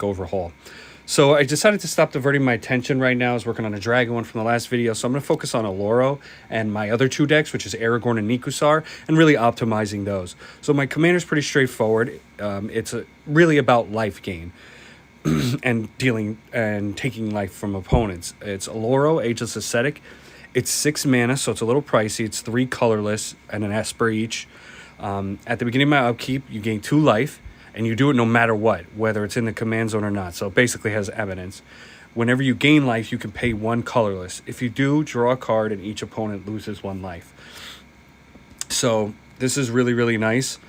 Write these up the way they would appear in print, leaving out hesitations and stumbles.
overhaul. So I decided to stop diverting my attention right now. I was working on a dragon one from the last video. So I'm going to focus on Oloro and my other two decks, which is Aragorn and Nikusar, and really optimizing those. So my commander's pretty straightforward. It's really about life gain and dealing and taking life from opponents. It's Oloro, Ageless Ascetic. It's 6 mana, so it's a little pricey. It's 3 colorless and an Esper each. At the beginning of my upkeep, you gain 2 life, and you do it no matter what, whether it's in the command zone or not. So it basically has evidence. Whenever you gain life, you can pay 1 colorless. If you do, draw a card, and each opponent loses 1 life. So this is really, really nice.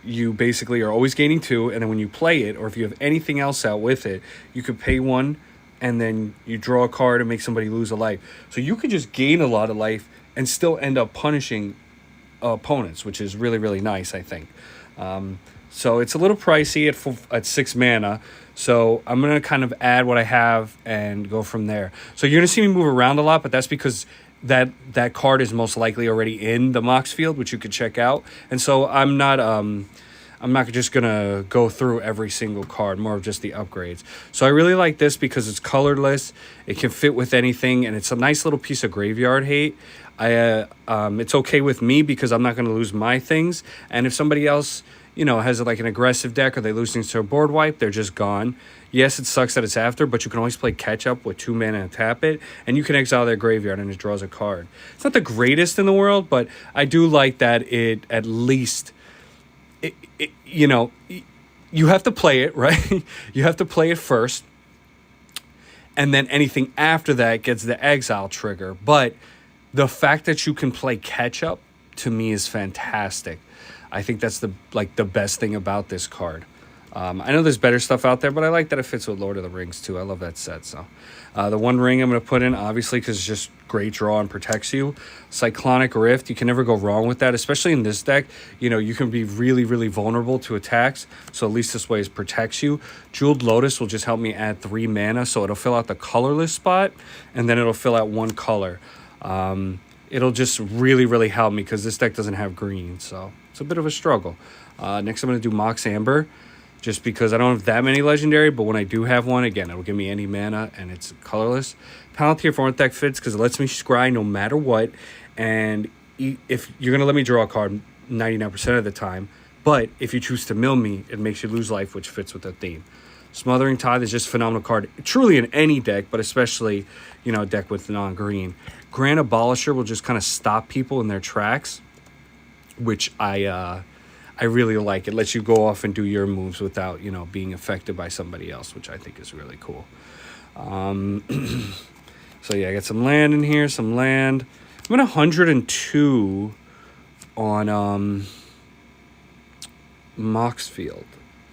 You basically are always gaining 2, and then when you play it, or if you have anything else out with it, you could pay 1, and then you draw a card and make somebody lose a life. So you could just gain a lot of life and still end up punishing opponents, which is really, really nice, I think. So it's a little pricey at 6 mana. So I'm going to kind of add what I have and go from there. So you're going to see me move around a lot, but that's because that card is most likely already in the Mox field, which you could check out. And so I'm not just going to go through every single card, more of just the upgrades. So I really like this because it's colorless. It can fit with anything, and it's a nice little piece of graveyard hate. It's okay with me because I'm not going to lose my things. And if somebody else, has like an aggressive deck or they lose things to a board wipe, they're just gone. Yes, it sucks that it's after, but you can always play catch up with 2 mana and tap it, and you can exile their graveyard and it draws a card. It's not the greatest in the world, but I do like that it at least, you have to play it, right? You have to play it first, and then anything after that gets the exile trigger. But the fact that you can play catch up to me is fantastic. I think that's the best thing about this card. I know there's better stuff out there, but I like that it fits with Lord of the Rings too. I love that set. So the one ring I'm going to put in, obviously, because it's just great draw and protects you. Cyclonic Rift, you can never go wrong with that, especially in this deck. You can be really, really vulnerable to attacks, so at least this way it protects you. Jeweled Lotus will just help me add 3 mana, so it'll fill out the colorless spot, and then it'll fill out 1 color. It'll just really, really help me because this deck doesn't have green, so it's a bit of a struggle. Next, I'm going to do Mox Amber, just because I don't have that many legendary, but when I do have one, again, it'll give me any mana, and it's colorless. Palantir for deck fits because it lets me scry no matter what, and if you're going to let me draw a card 99% of the time, but if you choose to mill me, it makes you lose life, which fits with the theme. Smothering Tithe is just a phenomenal card, truly in any deck, but especially, a deck with non-green. Grand Abolisher will just kind of stop people in their tracks, which I really like. It lets you go off and do your moves without, being affected by somebody else, which I think is really cool. So yeah, I got some land in here, some land. I'm at 102 on Mox Field.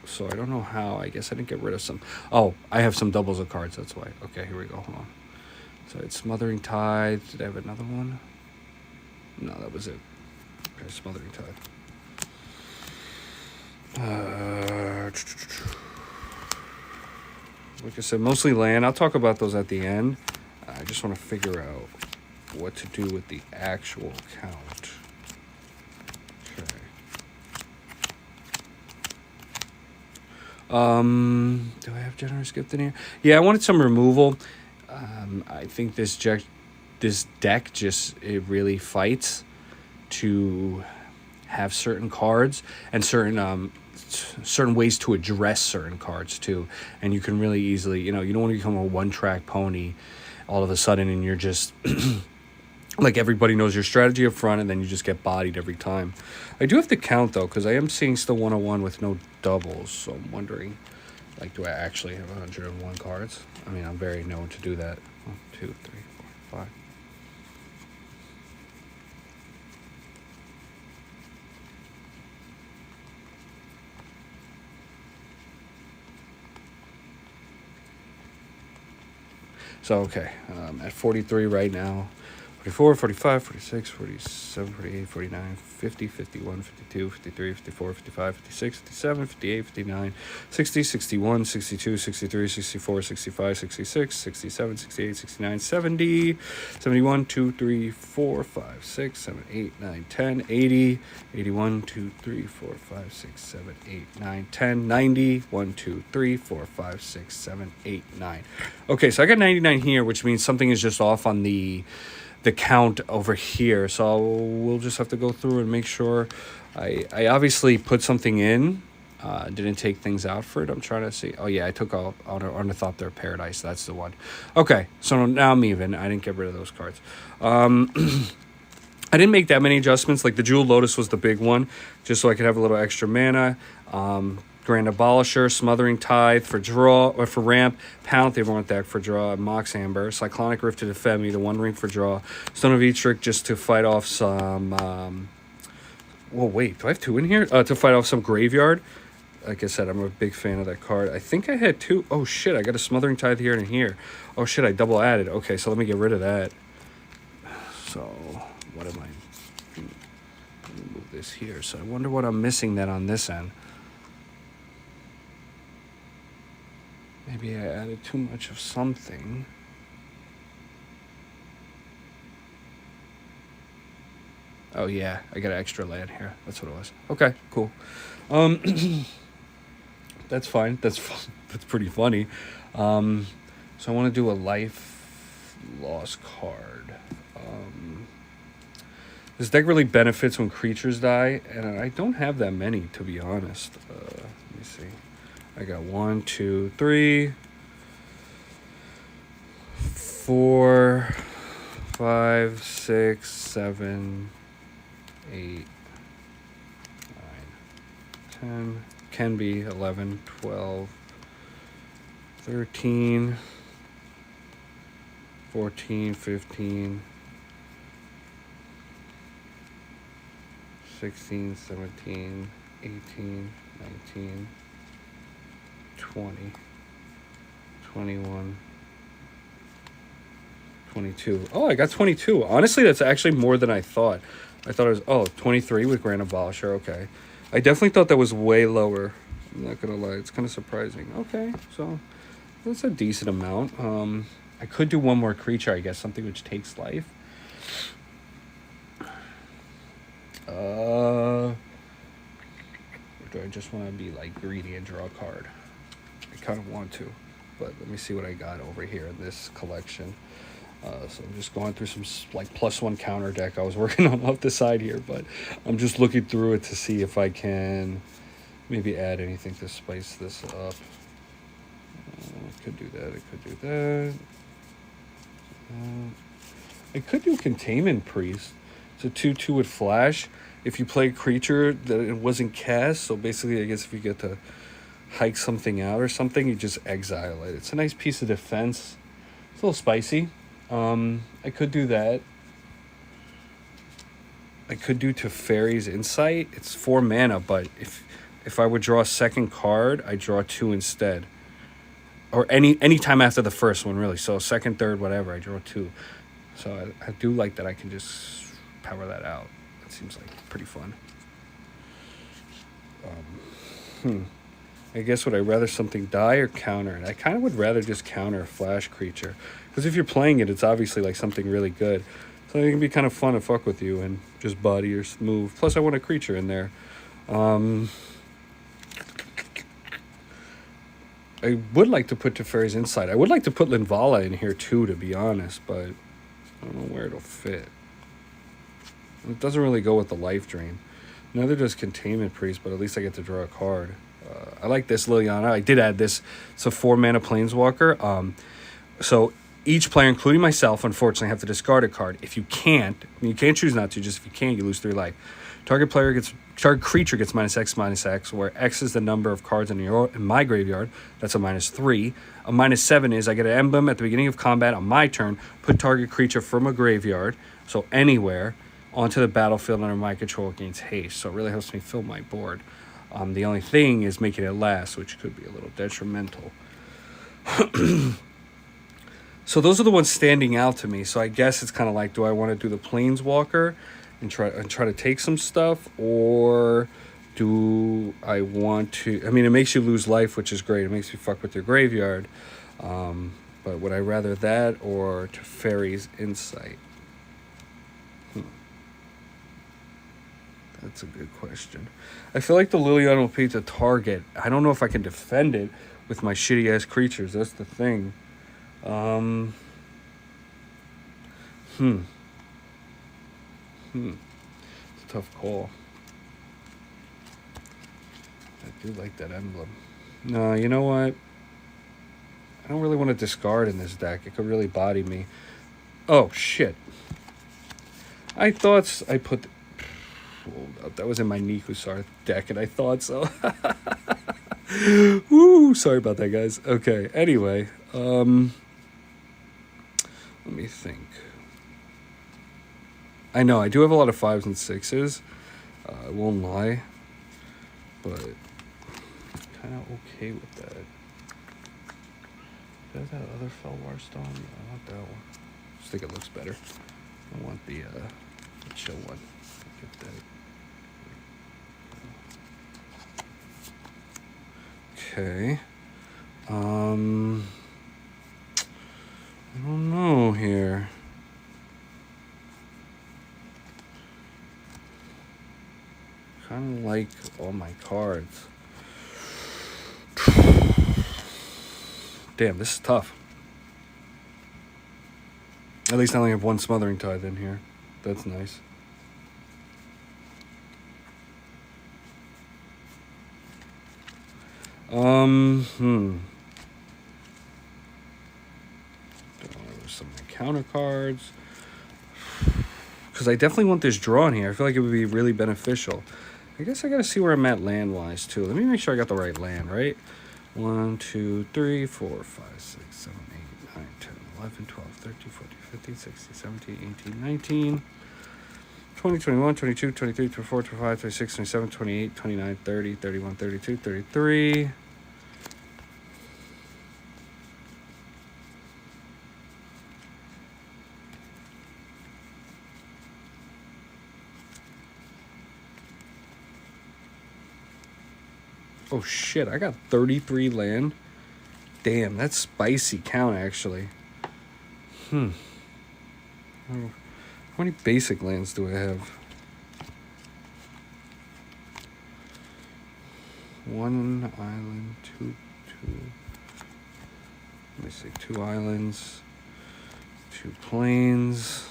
So I don't know how. I guess I didn't get rid of some. Oh, I have some doubles of cards. That's why. Okay, here we go. Hold on. So it's Smothering Tithe. Did I have another one? No, that was it. Okay, Smothering Tithe. Like I said, mostly land. I'll talk about those at the end. I just want to figure out what to do with the actual count. Okay. Do I have Generous Gift in here? Yeah, I wanted some removal. I think this deck just, it really fights to have certain cards and certain ways to address certain cards too. And you can really easily, you don't want to become a one-track pony all of a sudden and you're just like everybody knows your strategy up front and then you just get bodied every time. I do have to count though, because I am seeing still 101 with no doubles, so I'm wondering, do I actually have 101 cards? I mean, I'm very known to do that. 1, 2, 3, 4, 5. So, okay, at 43 right now. 44, 45, 46, 47, 48, 49, 50, 51, 52, 53, 54, 55, 56, 57, 58, 59, 60, 61, 62, 63, 64, 65, 66, 67, 68, 69, 70, 71, 2, 3, 4, 5, 6, 7, 8, 9, 10, 80, 81, 2, 3, 4, 5, 6, 7, 8, 9, 10, 90, 1, 2, 3, 4, 5, 6, 7, 8, 9. Okay, so I got 99 here, which means something is just off on the count over here, so we'll just have to go through and make sure. I obviously put something in, didn't take things out for it. I'm trying to see. Oh yeah, I took out Ornithopter Paradise. That's the one. Okay, so now I'm even. I didn't get rid of those cards. I didn't make that many adjustments. Like the Jewel Lotus was the big one, just so I could have a little extra mana. Grand Abolisher, Smothering Tithe for draw, or for ramp, Pantheon Everyone deck for draw, Mox Amber, Cyclonic Rift to defend me, the One Ring for draw, Stone of Etrick just to fight off some, well, wait, do I have two in here? To fight off some graveyard. Like I said, I'm a big fan of that card. I think I had two. Oh, shit, I got a Smothering Tithe here and here. Oh, shit, I double added. Okay, so let me get rid of that. So, what am I? Let me move this here. So I wonder what I'm missing then on this end. Maybe I added too much of something. Oh yeah, I got an extra land here. That's what it was. Okay, cool. That's fine. That's pretty funny. So I want to do a life loss card. This deck really benefits when creatures die, and I don't have that many, to be honest. Let me see. I got 1, 2, 3, 4, 5, 6, 7, 8, 9, 10, can be 11, 12, 13, 14, 15, 16, 17, 18, 19, 20, 21, 22. Oh, I got 22. Honestly, that's actually more than I thought. I thought it was, 23 with Grand Abolisher. Okay. I definitely thought that was way lower. I'm not going to lie. It's kind of surprising. Okay, so that's a decent amount. I could do one more creature, I guess, something which takes life. Or do I just want to be, like, greedy and draw a card? I kind of want to, but let me see what I got over here in this collection. So I'm just going through some like +1 counter deck I was working on off the side here, but I'm just looking through it to see if I can maybe add anything to spice this up. I could do that. I could do that. I could do Containment Priest. It's a 2/2 with flash. If you play a creature that it wasn't cast, so basically I guess if you get to hike something out or something, you just exile it. It's a nice piece of defense. It's a little spicy. I could do that. I could do Teferi's Insight. It's 4 mana, but if I would draw a second card, I draw 2 instead. Or any time after the first one, really. So second, third, whatever, I draw 2. So I do like that I can just power that out. That seems like pretty fun. I guess would I rather something die or counter it? I kind of would rather just counter a flash creature. Because if you're playing it, it's obviously like something really good. So it can be kind of fun to fuck with you and just body or move. Plus I want a creature in there. I would like to put Teferi's Insight. I would like to put Linvala in here too, to be honest. But I don't know where it'll fit. It doesn't really go with the life drain. Neither does Containment Priest, but at least I get to draw a card. I like this Liliana. I did add this. It's a 4 mana Planeswalker. So each player, including myself, unfortunately, have to discard a card. If you can't choose not to. Just if you can't, you lose 3 life. Target creature gets -X/-X, where X is the number of cards in my graveyard. That's a -3. A -7 is I get an emblem at the beginning of combat on my turn. Put target creature from a graveyard, so anywhere, onto the battlefield under my control against haste. So it really helps me fill my board. The only thing is making it last, which could be a little detrimental. So those are the ones standing out to me. So I guess it's kind of like, do I want to do the Planeswalker and try to take some stuff, or do I want to? I mean, it makes you lose life, which is great. It makes you fuck with your graveyard. But would I rather that or Teferi's Insight? That's a good question. I feel like the Liliana will be the target. I don't know if I can defend it with my shitty ass creatures. That's the thing. It's a tough call. I do like that emblem. No, you know what? I don't really want to discard in this deck. It could really body me. Oh, shit. I thought I put... Hold up. That was in my Nikusar deck, and I thought so. Woo! Sorry about that, guys. Okay, anyway. Let me think. I know, I do have a lot of 5s and 6s. I won't lie. But kind of okay with that. Is that other Felwar Stone? I want that one. I just think it looks better. I want the chill one. Get that. Okay. I don't know here. Kind of like all my cards. Damn, this is tough. At least I only have one Smothering Tithe in here. That's nice. Some of the counter cards. Because I definitely want this draw in here. I feel like it would be really beneficial. I guess I gotta see where I'm at land-wise, too. Let me make sure I got the right land, right? 1, 2, 3, 4, 5, 6, 7, 8, 9, 10, 11, 12, 13, 14, 15, 16, 17, 18, 19, 20, 21, 22, 23, 24, 25, 26, 27, 28, 29, 30, 31, 32, 33. Oh shit, I got 33 land. Damn, that's spicy count actually. How many basic lands do I have? 1 island, 2. Let me see, 2 islands, 2 plains.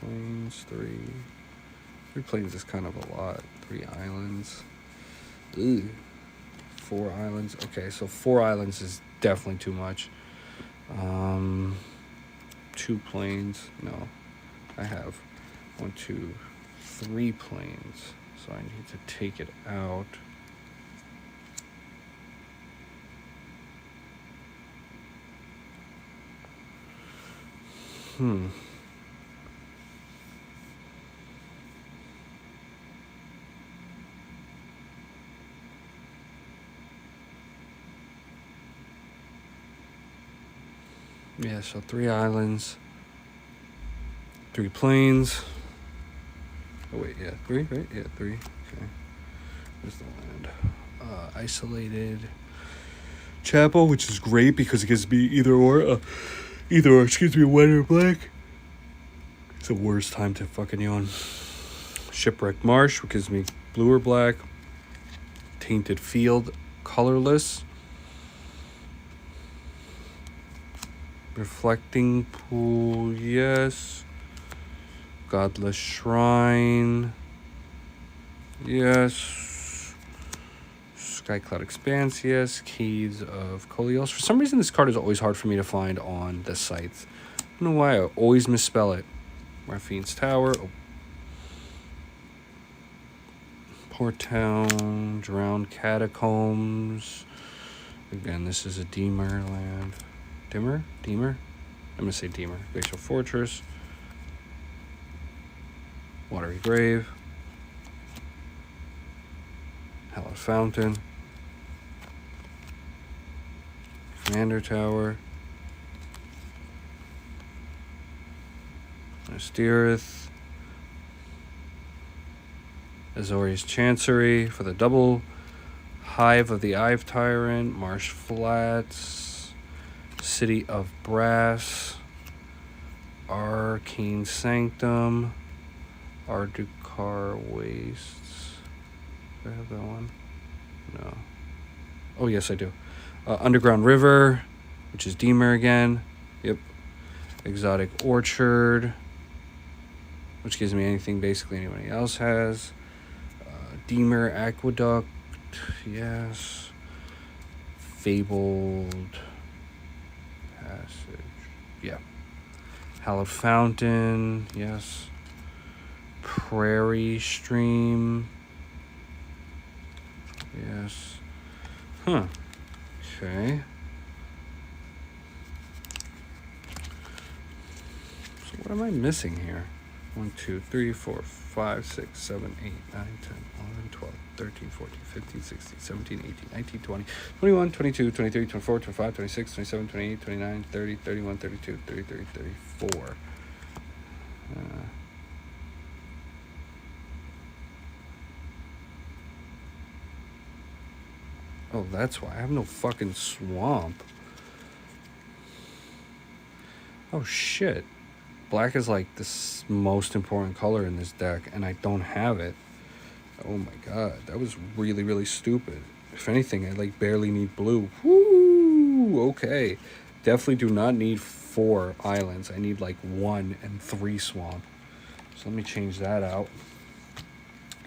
Plains, 3. 3 plains is kind of a lot. 3 islands. Ugh. 4 islands. Okay, so 4 islands is definitely too much. 2 plains. No. I have 1, 2, 3 plains. So I need to take it out. Yeah, so 3 islands, 3 plains. Oh wait, yeah, 3, right? Yeah, 3. Okay. Where's the land? Isolated chapel, which is great because it gives me either or, excuse me, white or black. It's the worst time to fucking yawn. Shipwrecked Marsh, which gives me blue or black. Tainted Field, colorless. Reflecting Pool, yes. Godless Shrine, yes. Skycloud Expanse, yes. Keys of Kolios. For some reason, this card is always hard for me to find on the sites. I don't know why. I always misspell it. Raffine's Tower. Oh. Port Town. Drowned Catacombs. Again, this is a Deemer land. Deemer? I'm going to say Deemer. Glacial Fortress. Watery Grave. Hallowed Fountain. Commander Tower. Asterith. Azorius Chancery for the double. Hive of the Ive Tyrant. Marsh Flats. City of Brass. Arcane Sanctum. Ardukar Wastes. Do I have that one? No. Oh, yes, I do. Underground River, which is Demer again. Yep. Exotic Orchard, which gives me anything basically anybody else has. Demer Aqueduct, yes. Fabled Passage, yeah. Hallowed Fountain, yes. Prairie Stream, yes. Huh. Okay. So what am I missing here? 1, 2, 3, 4, 5, 6, 7, 8, 9, 10, 11, 12, 13, 14, 15, 16, 17, 18, 19, 20, 21, 22, 23, 24, 25, 26, 27, 28, 29, 30, 31, 32, 33, 34. Oh, that's why. I have no fucking swamp. Oh, shit. Black is like the most important color in this deck, and I don't have it. Oh my god. That was really, really stupid. If anything, I like barely need blue. Woo! Okay. Definitely do not need 4 islands. I need like 1 and 3 swamp. So let me change that out.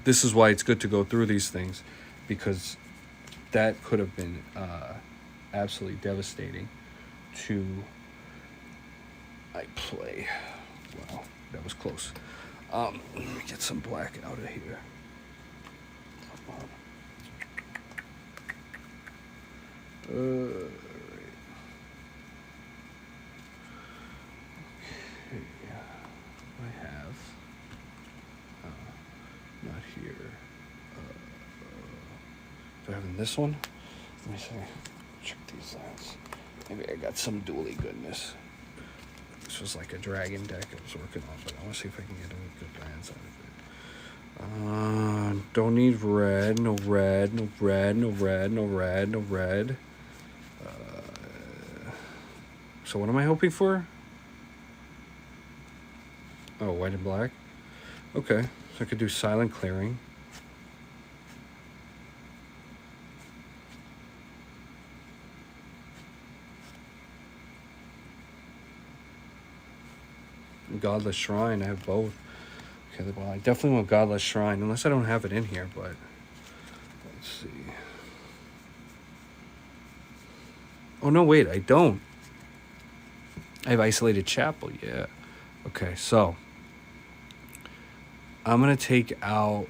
This is why it's good to go through these things, because that could have been absolutely devastating to I play. Wow, that was close. Let me get some black out of here. Okay, I have not here. Do I have in this one? Let me see. Check these lands. Maybe I got some dually goodness. This was like a dragon deck I was working on, but I want to see if I can get any good lands out of it. Don't need red. No red. No red. No red. No red. No red. So what am I hoping for? Oh, white and black. Okay, so I could do silent clearing. Godless Shrine, I have both. Okay, well, I definitely want Godless Shrine, unless I don't have it in here, but let's see. Oh, no, wait, I don't. I have Isolated Chapel, yeah. Okay, so I'm going to take out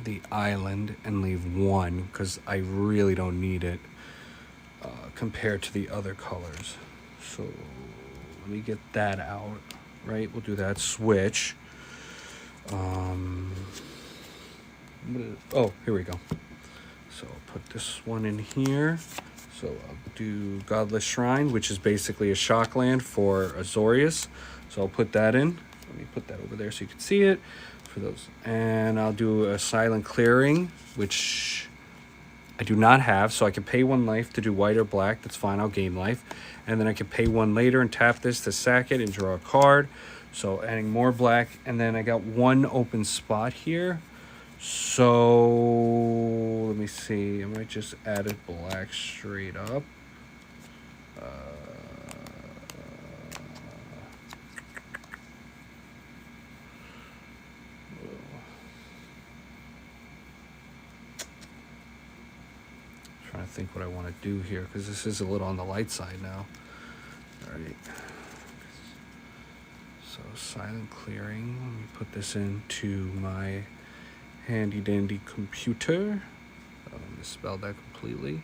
the island and leave 1, because I really don't need it compared to the other colors. So let me get that out, right? We'll do that. Switch. Oh, here we go. So I'll put this one in here. So I'll do Godless Shrine, which is basically a shock land for Azorius. So I'll put that in. Let me put that over there so you can see it for those. And I'll do a Silent Clearing, which I do not have. So I can pay 1 life to do white or black. That's fine. I'll gain life. And then I can pay 1 later and tap this to sack it and draw a card. So adding more black. And then I got 1 open spot here. So let me see. I might just add it black straight up. Trying to think what I want to do here, because this is a little on the light side now. All right. So silent clearing. Let me put this into my handy dandy computer. I'll misspell that completely.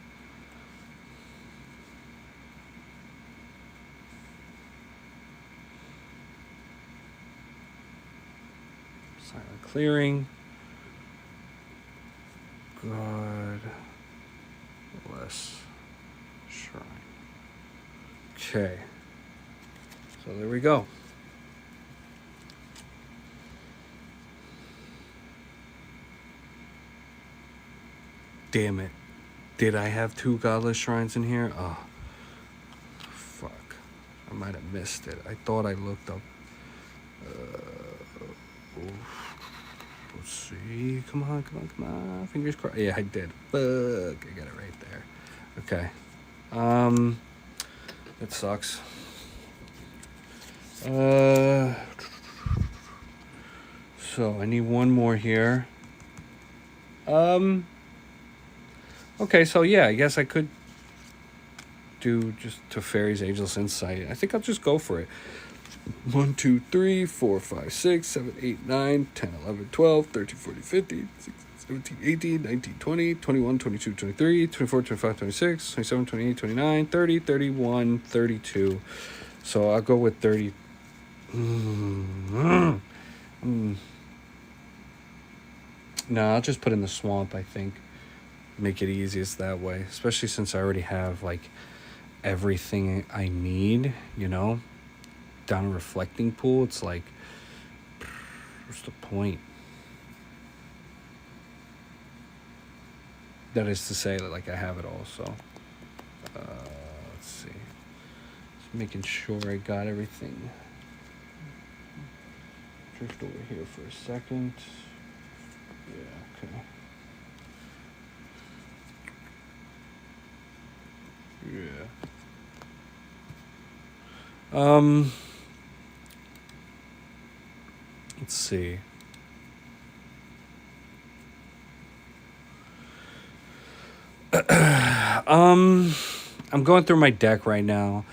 Silent clearing. God bless Shrine. Okay. So there we go. Damn it. Did I have 2 godless shrines in here? Oh. Fuck. I might have missed it. I thought I looked up. Let's see. Come on. Fingers crossed. Yeah, I did. Fuck. I got it right there. Okay. That sucks. So I need one more here. Okay, so yeah, I guess I could do just Teferi's Ageless Insight. I think I'll just go for it. 1, 2, 3, 4, 5, 6, 7, 8, 9, 10, 11, 12, 13, 14, 15, 16, 17, 18, 19, 20, 21, 22, 23, 24, 25, 26, 27, 28, 29, 30, 31, 32. So I'll go with 30. No, I'll just put in the swamp, I think. Make it easiest that way. Especially since I already have, like, everything I need, you know? Down a reflecting pool, it's like, what's the point? That is to say that, like, I have it all, so. Let's see. Just making sure I got everything. Drift over here for a second. Yeah, okay. Yeah. Let's see. I'm going through my deck right now.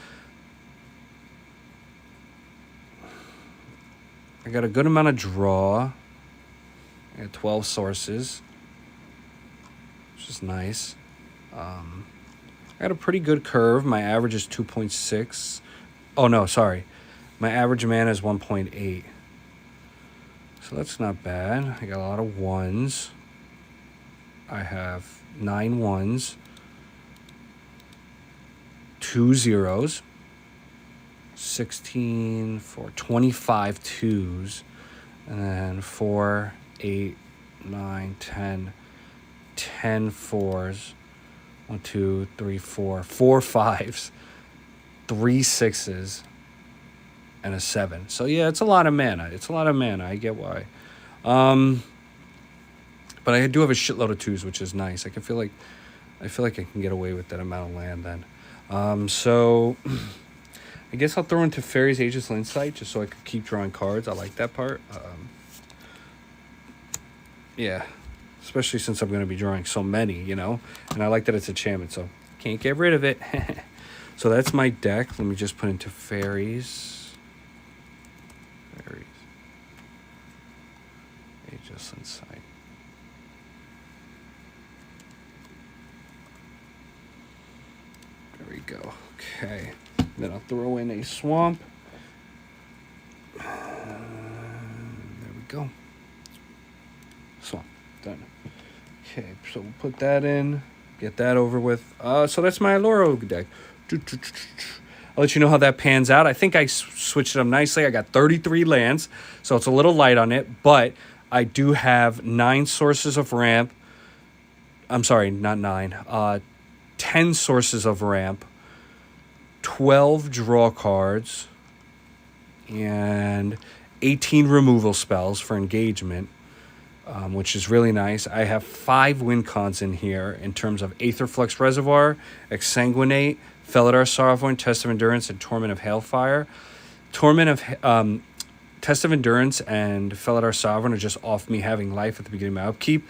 I got a good amount of draw. I got 12 sources, which is nice. I got a pretty good curve. My average is 2.6. Oh, no, sorry. My average mana is 1.8. So that's not bad. I got a lot of ones. I have 9 ones. 2 zeros. 16 for 25 twos. And then 4, 8, 9, 10. 10 fours. 1, 2, 3, 4. 4 fives. 3 sixes. And a 7. So yeah, it's a lot of mana. I get why. But I do have a shitload of twos, which is nice. I feel like I can get away with that amount of land then. So I guess I'll throw into Fairy's Ageless Insight just so I could keep drawing cards. I like that part. Yeah. Especially since I'm going to be drawing so many, you know. And I like that it's a enchantment, so can't get rid of it. So that's my deck. Let me just put into Fairies. Ageless Insight. There we go. Okay. Then I'll throw in a swamp. There we go. Swamp. Done. Okay, so we'll put that in. Get that over with. So that's my Oloro deck. I'll let you know how that pans out. I think I switched it up nicely. I got 33 lands, so it's a little light on it, but I do have 9 sources of ramp. I'm sorry, not 9. 10 sources of ramp, 12 draw cards, and 18 removal spells for engagement, which is really nice. I have 5 win cons in here in terms of Aetherflux Reservoir, Exsanguinate, Felidar Sovereign, Test of Endurance, and Torment of Hailfire. Test of Endurance and Felidar Sovereign are just off me having life at the beginning of my upkeep.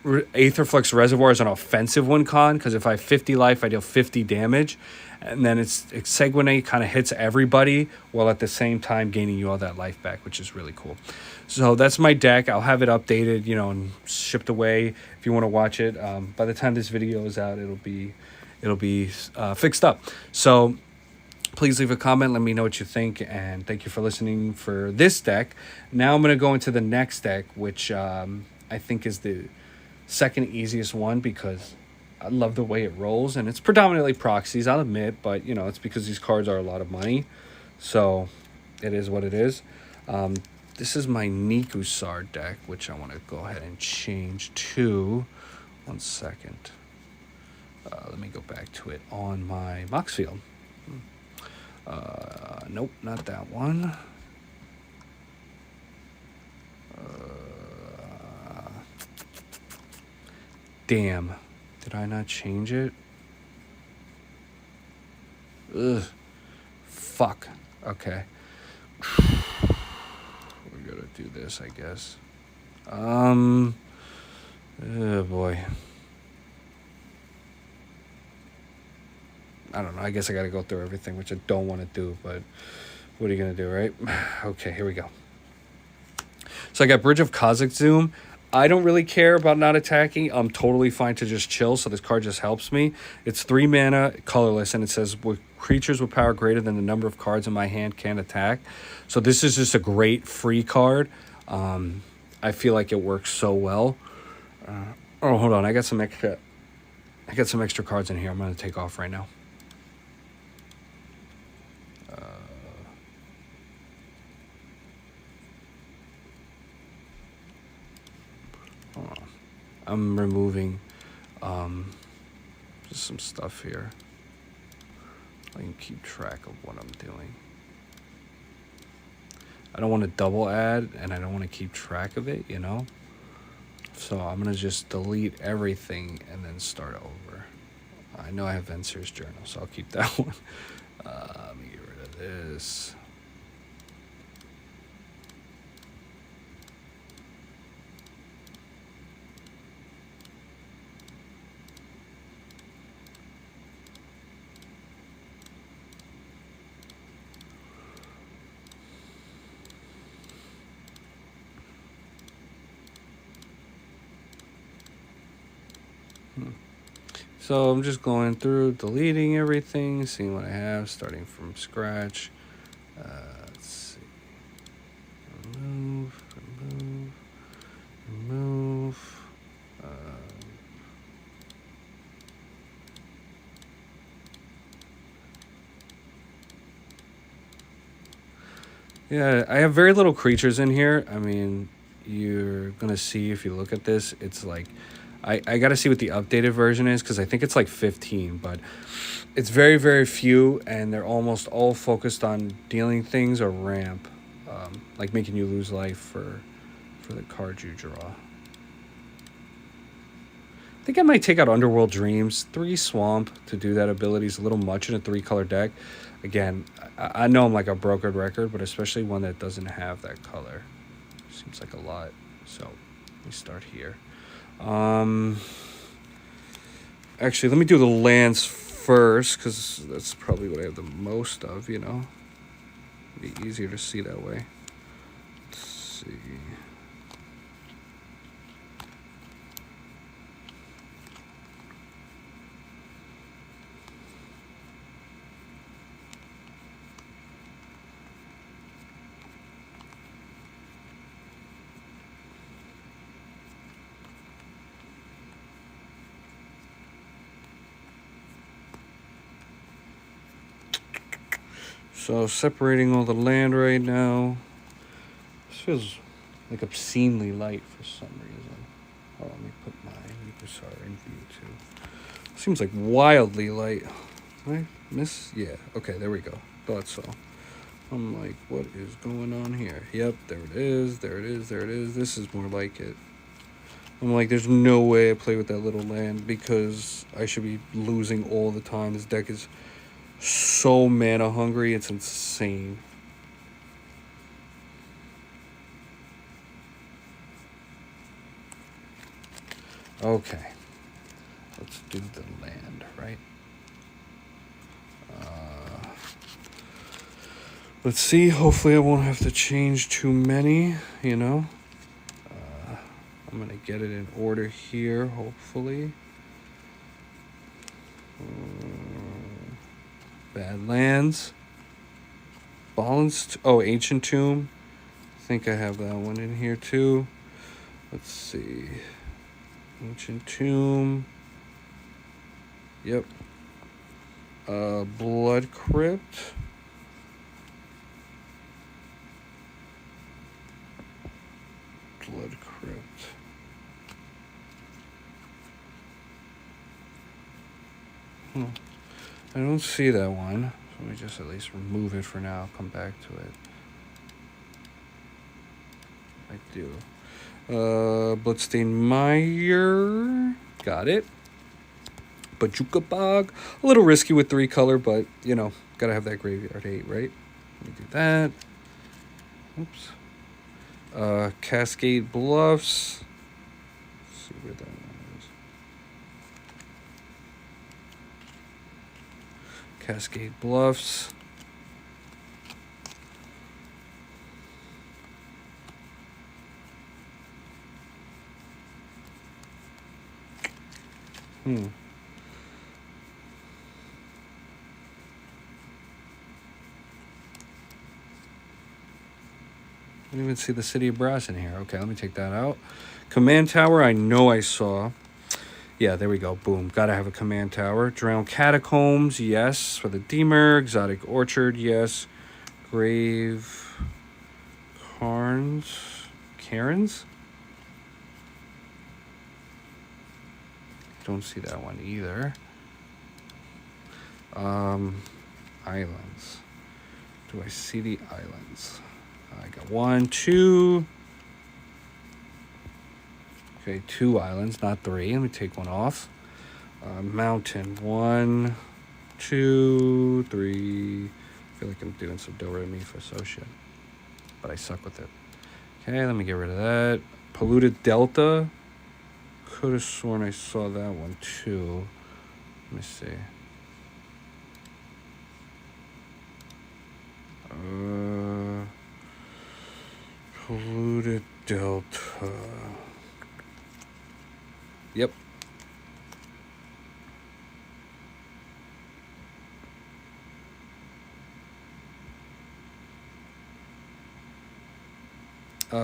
Aetherflux Reservoir is an offensive win con because if I have 50 life, I deal 50 damage. And then Exsanguinate kind of hits everybody while at the same time gaining you all that life back, which is really cool. So that's my deck. I'll have it updated, and shipped away if you want to watch it. By the time this video is out, it'll be fixed up. So please leave a comment. Let me know what you think. And thank you for listening for this deck. Now I'm going to go into the next deck, which I think is the second easiest one because I love the way it rolls, and it's predominantly proxies, I'll admit, but you know, it's because these cards are a lot of money, so it is what it is. This is my Nikusar deck, which I want to go ahead and change to. 1 second. Let me go back to it on my Moxfield. Nope, not that one. Damn. Did I not change it? Ugh. Fuck. Okay. We're gonna do this, I guess. Oh boy. I don't know. I guess I gotta go through everything, which I don't want to do, but what are you gonna do, right? Okay, here we go. So I got Bridge of Kazakh Zoom. I don't really care about not attacking. I'm totally fine to just chill, so this card just helps me. It's 3 mana, colorless, and it says creatures with power greater than the number of cards in my hand can attack. So this is just a great free card. I feel like it works so well. Oh, hold on. I got some extra cards in here. I'm going to take off right now. I'm removing just some stuff here. I can keep track of what I'm doing. I don't want to double add, and I don't want to keep track of it, you know? So I'm going to just delete everything and then start over. I know I have Venser's Journal, so I'll keep that one. Let me get rid of this. So I'm just going through, deleting everything, seeing what I have, starting from scratch. Let's see. Remove. Yeah, I have very little creatures in here. I mean, you're going to see if you look at this, it's like, I got to see what the updated version is, because I think it's like 15, but it's very, very few, and they're almost all focused on dealing things or ramp, like making you lose life for the cards you draw. I think I might take out Underworld Dreams. 3 Swamp to do that ability is a little much in a 3-color deck. Again, I know I'm like a brokered record, but especially one that doesn't have that color. Seems like a lot. So let me start here. Actually, let me do the lands first, because that's probably what I have the most of, you know. It'd be easier to see that way. Let's see. So separating all the land right now. This feels like obscenely light for some reason. Oh, let me put my Nikusar in view too. Seems like wildly light. Did I miss? Yeah. Okay, there we go. Thought so. I'm like, what is going on here? Yep, there it is. There it is. There it is. This is more like it. I'm like, there's no way I play with that little land, because I should be losing all the time. This deck is so mana hungry, it's insane. Okay, let's do the land, right? Let's see, hopefully I won't have to change too many, you know. I'm gonna get it in order here, hopefully. Badlands. Balanced. Oh, Ancient Tomb. I think I have that one in here too. Let's see. Ancient Tomb. Yep. Blood Crypt. Blood Crypt. I don't see that one. So let me just at least remove it for now. I'll come back to it. I do. Bloodstained Mire. Got it. Bajuka Bog. A little risky with 3 color, but, you know, gotta have that graveyard 8, right? Let me do that. Oops. Cascade Bluffs. Let's see where that one is. Cascade Bluffs. I didn't even see the City of Brass in here. Okay, let me take that out. Command Tower, I know I saw. Yeah, there we go. Boom. Gotta have a Command Tower. Drowned Catacombs, yes. For the Deemer. Exotic Orchard, yes. Grave Cairns? Don't see that one either. Islands. Do I see the islands? I got 1, 2. Okay, 2 islands, not 3. Let me take one off. Mountain. 1, 2, 3. I feel like I'm doing some do re mi fa so shit, but I suck with it. Okay, let me get rid of that. Polluted Delta. Could have sworn I saw that one too. Let me see. Polluted Delta. Yep.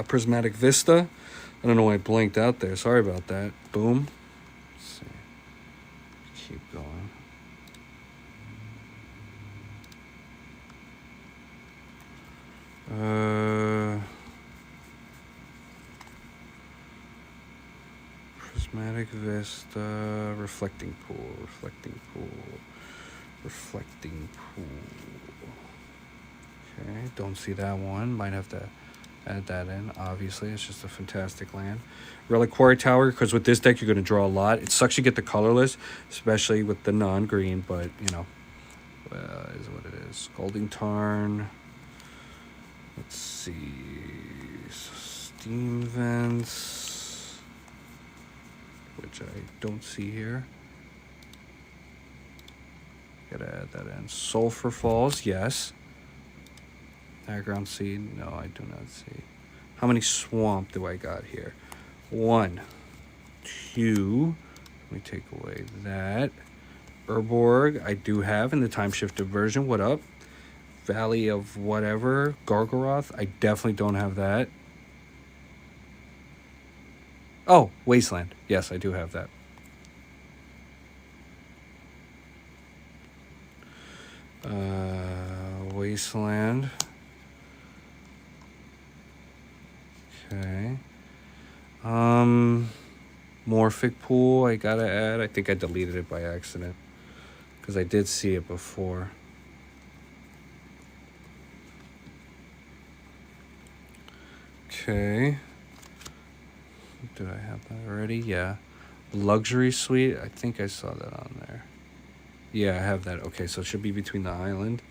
Prismatic Vista. I don't know why I blanked out there. Sorry about that. Boom. Let's see. Keep going. Prismatic Vista. Reflecting Pool. Reflecting Pool. Reflecting Pool. Okay, don't see that one. Might have to add that in. Obviously, it's just a fantastic land. Reliquary Tower, because with this deck you're going to draw a lot. It sucks you get the colorless, especially with the non-green, but you know, is what it is. Golden Tarn. Let's see. Steam Vents, which I don't see here. Gotta add that in. Sulphur Falls, yes. Background Seed, no, I do not see. How many Swamp do I got here? 1, 2. Let me take away that. Urborg, I do have in the time shifted version. What up? Valley of whatever. Gargaroth, I definitely don't have that. Oh, Wasteland. Yes, I do have that. Wasteland. Okay. Morphic Pool, I gotta add. I think I deleted it by accident, because I did see it before. Okay. Did I have that already? Yeah. Luxury Suite, I think I saw that on there. Yeah, I have that. Okay, so it should be between the island.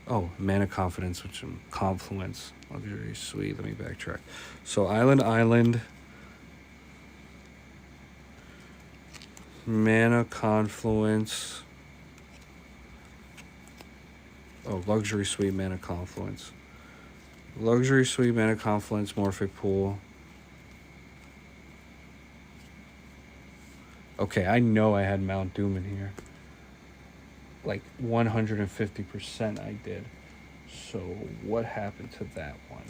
Oh, Mana Confidence, which is Confluence. Luxury Suite, let me backtrack. So Island. Mana Confluence. Oh, Luxury Suite, Mana Confluence. Luxury Suite, Mana Confluence, Morphic Pool. Okay, I know I had Mount Doom in here. Like 150% I did. So what happened to that one?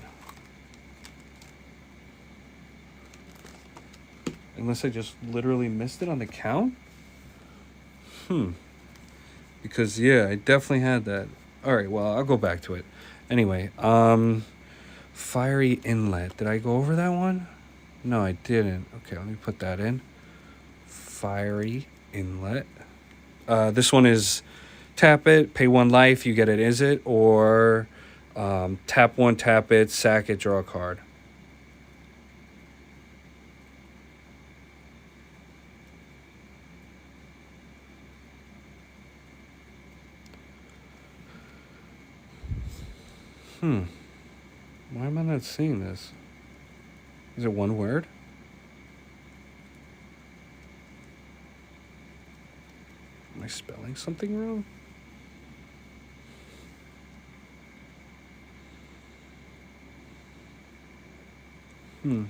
Unless I just literally missed it on the count? Because yeah, I definitely had that. All right, well, I'll go back to it. Anyway, fiery inlet. Did I go over that one? No, I didn't. Okay, let me put that in. Fiery inlet. This one is tap it, pay one life, you get it, is it? Or tap one, tap it, sack it, draw a card. Why am I not seeing this? Is it one word? Am I spelling something wrong? I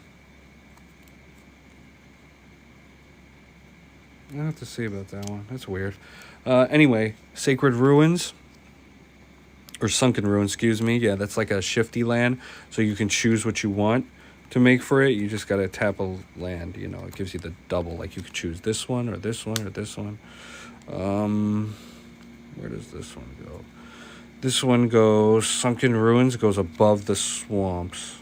have to see about that one. That's weird. Anyway, Sacred Ruins. Or Sunken Ruins, excuse me. Yeah, that's like a shifty land. So you can choose what you want to make for it. You just got to tap a land. You know, it gives you the double. Like you could choose this one or this one or this one. Where does this one go? This one goes, Sunken Ruins goes above the swamps.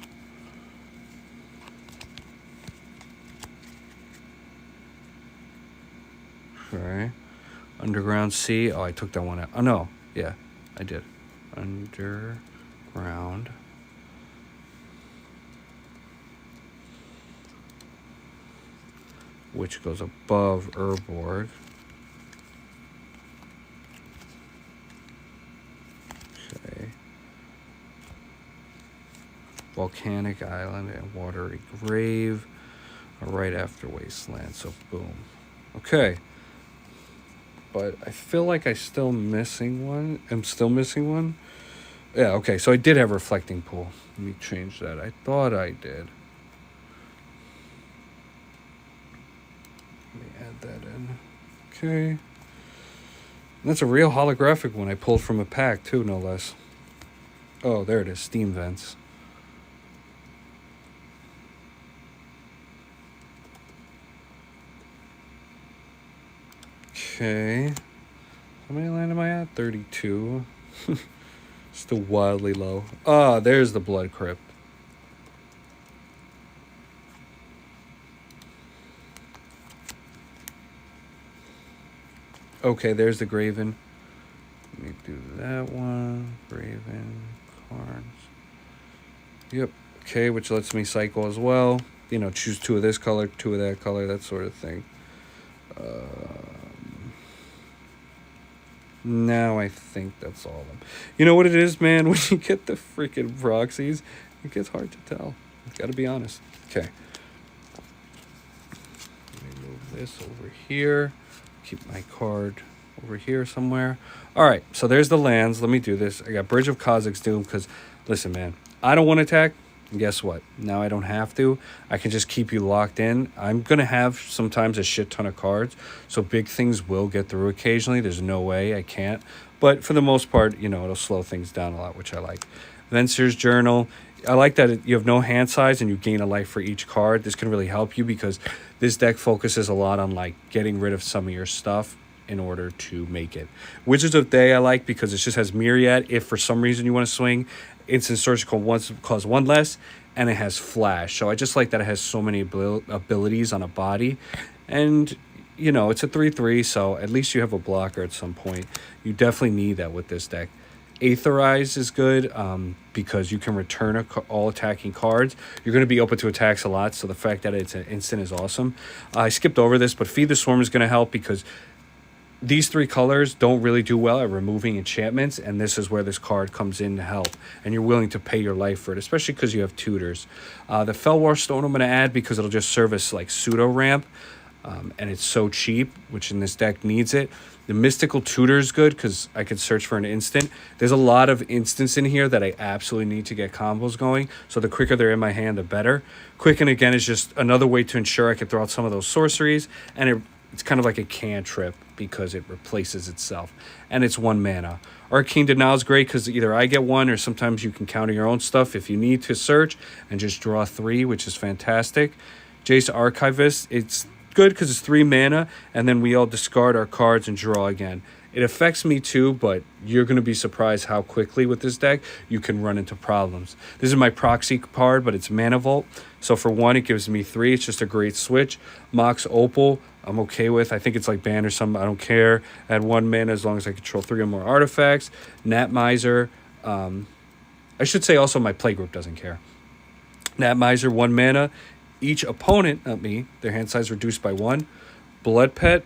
Okay. Underground Sea. Oh, I took that one out. Oh, no. Yeah, I did. Underground. Which goes above Urborg. Okay. Volcanic Island and Watery Grave are right after Wasteland. So, boom. Okay. But I feel like I'm still missing one. Yeah, okay. So I did have Reflecting Pool. Let me change that. I thought I did. Let me add that in. Okay. And that's a real holographic one I pulled from a pack, too, no less. Oh, there it is. Steam Vents. Okay. How many land am I at? 32. Still wildly low. Ah, there's the Blood Crypt. Okay, there's the Graven. Let me do that one. Graven, Cards. Yep. Okay, which lets me cycle as well. You know, choose 2 of this color, 2 of that color, that sort of thing. Now I think that's all of them. You know what it is, man? When you get the freaking proxies, it gets hard to tell. Gotta be honest. Okay. Let me move this over here. Keep my card over here somewhere. All right, so there's the lands. Let me do this. I got Bridge of Khazak's Doom because, listen, man, I don't want to attack. And guess what? Now I don't have to. I can just keep you locked in. I'm going to have sometimes a shit ton of cards, so big things will get through occasionally. There's no way I can't. But for the most part, you know, it'll slow things down a lot, which I like. Venser's Journal. I like that you have no hand size and you gain a life for each card. This can really help you because this deck focuses a lot on, like, getting rid of some of your stuff in order to make it. Wizards of Day I like because it just has Myriad. If for some reason you want to swing, Instant Surgical costs 1 less, and it has Flash. So I just like that it has so many abilities on a body. And, you know, it's a 3/3, so at least you have a blocker at some point. You definitely need that with this deck. Aetherize is good because you can return all attacking cards. You're going to be open to attacks a lot, so the fact that it's an instant is awesome. I skipped over this, but Feed the Swarm is going to help because these 3 colors don't really do well at removing enchantments, and this is where this card comes in to help. And you're willing to pay your life for it, especially because you have tutors. The Felwar Stone I'm going to add because it'll just serve as like pseudo ramp, and it's so cheap, which in this deck needs it. The Mystical Tutor is good because I could search for an instant. There's a lot of instants in here that I absolutely need to get combos going, so the quicker they're in my hand, the better. Quicken, again, is just another way to ensure I can throw out some of those sorceries, and it's kind of like a cantrip because it replaces itself. And it's 1 mana. Arcane Denial is great because either I get 1 or sometimes you can counter your own stuff if you need to search and just draw 3, which is fantastic. Jace Archivist, it's good because it's 3 mana, and then we all discard our cards and draw again. It affects me too, but you're going to be surprised how quickly with this deck you can run into problems. This is my proxy card, but it's Mana Vault. So for 1, it gives me 3. It's just a great switch. Mox Opal, I'm okay with. I think it's like banned or something. I don't care. Add 1 mana as long as I control 3 or more artifacts. Nat Miser. I should say also my playgroup doesn't care. Nat Miser, 1 mana. Each opponent, not me, their hand size reduced by 1. Blood Pet.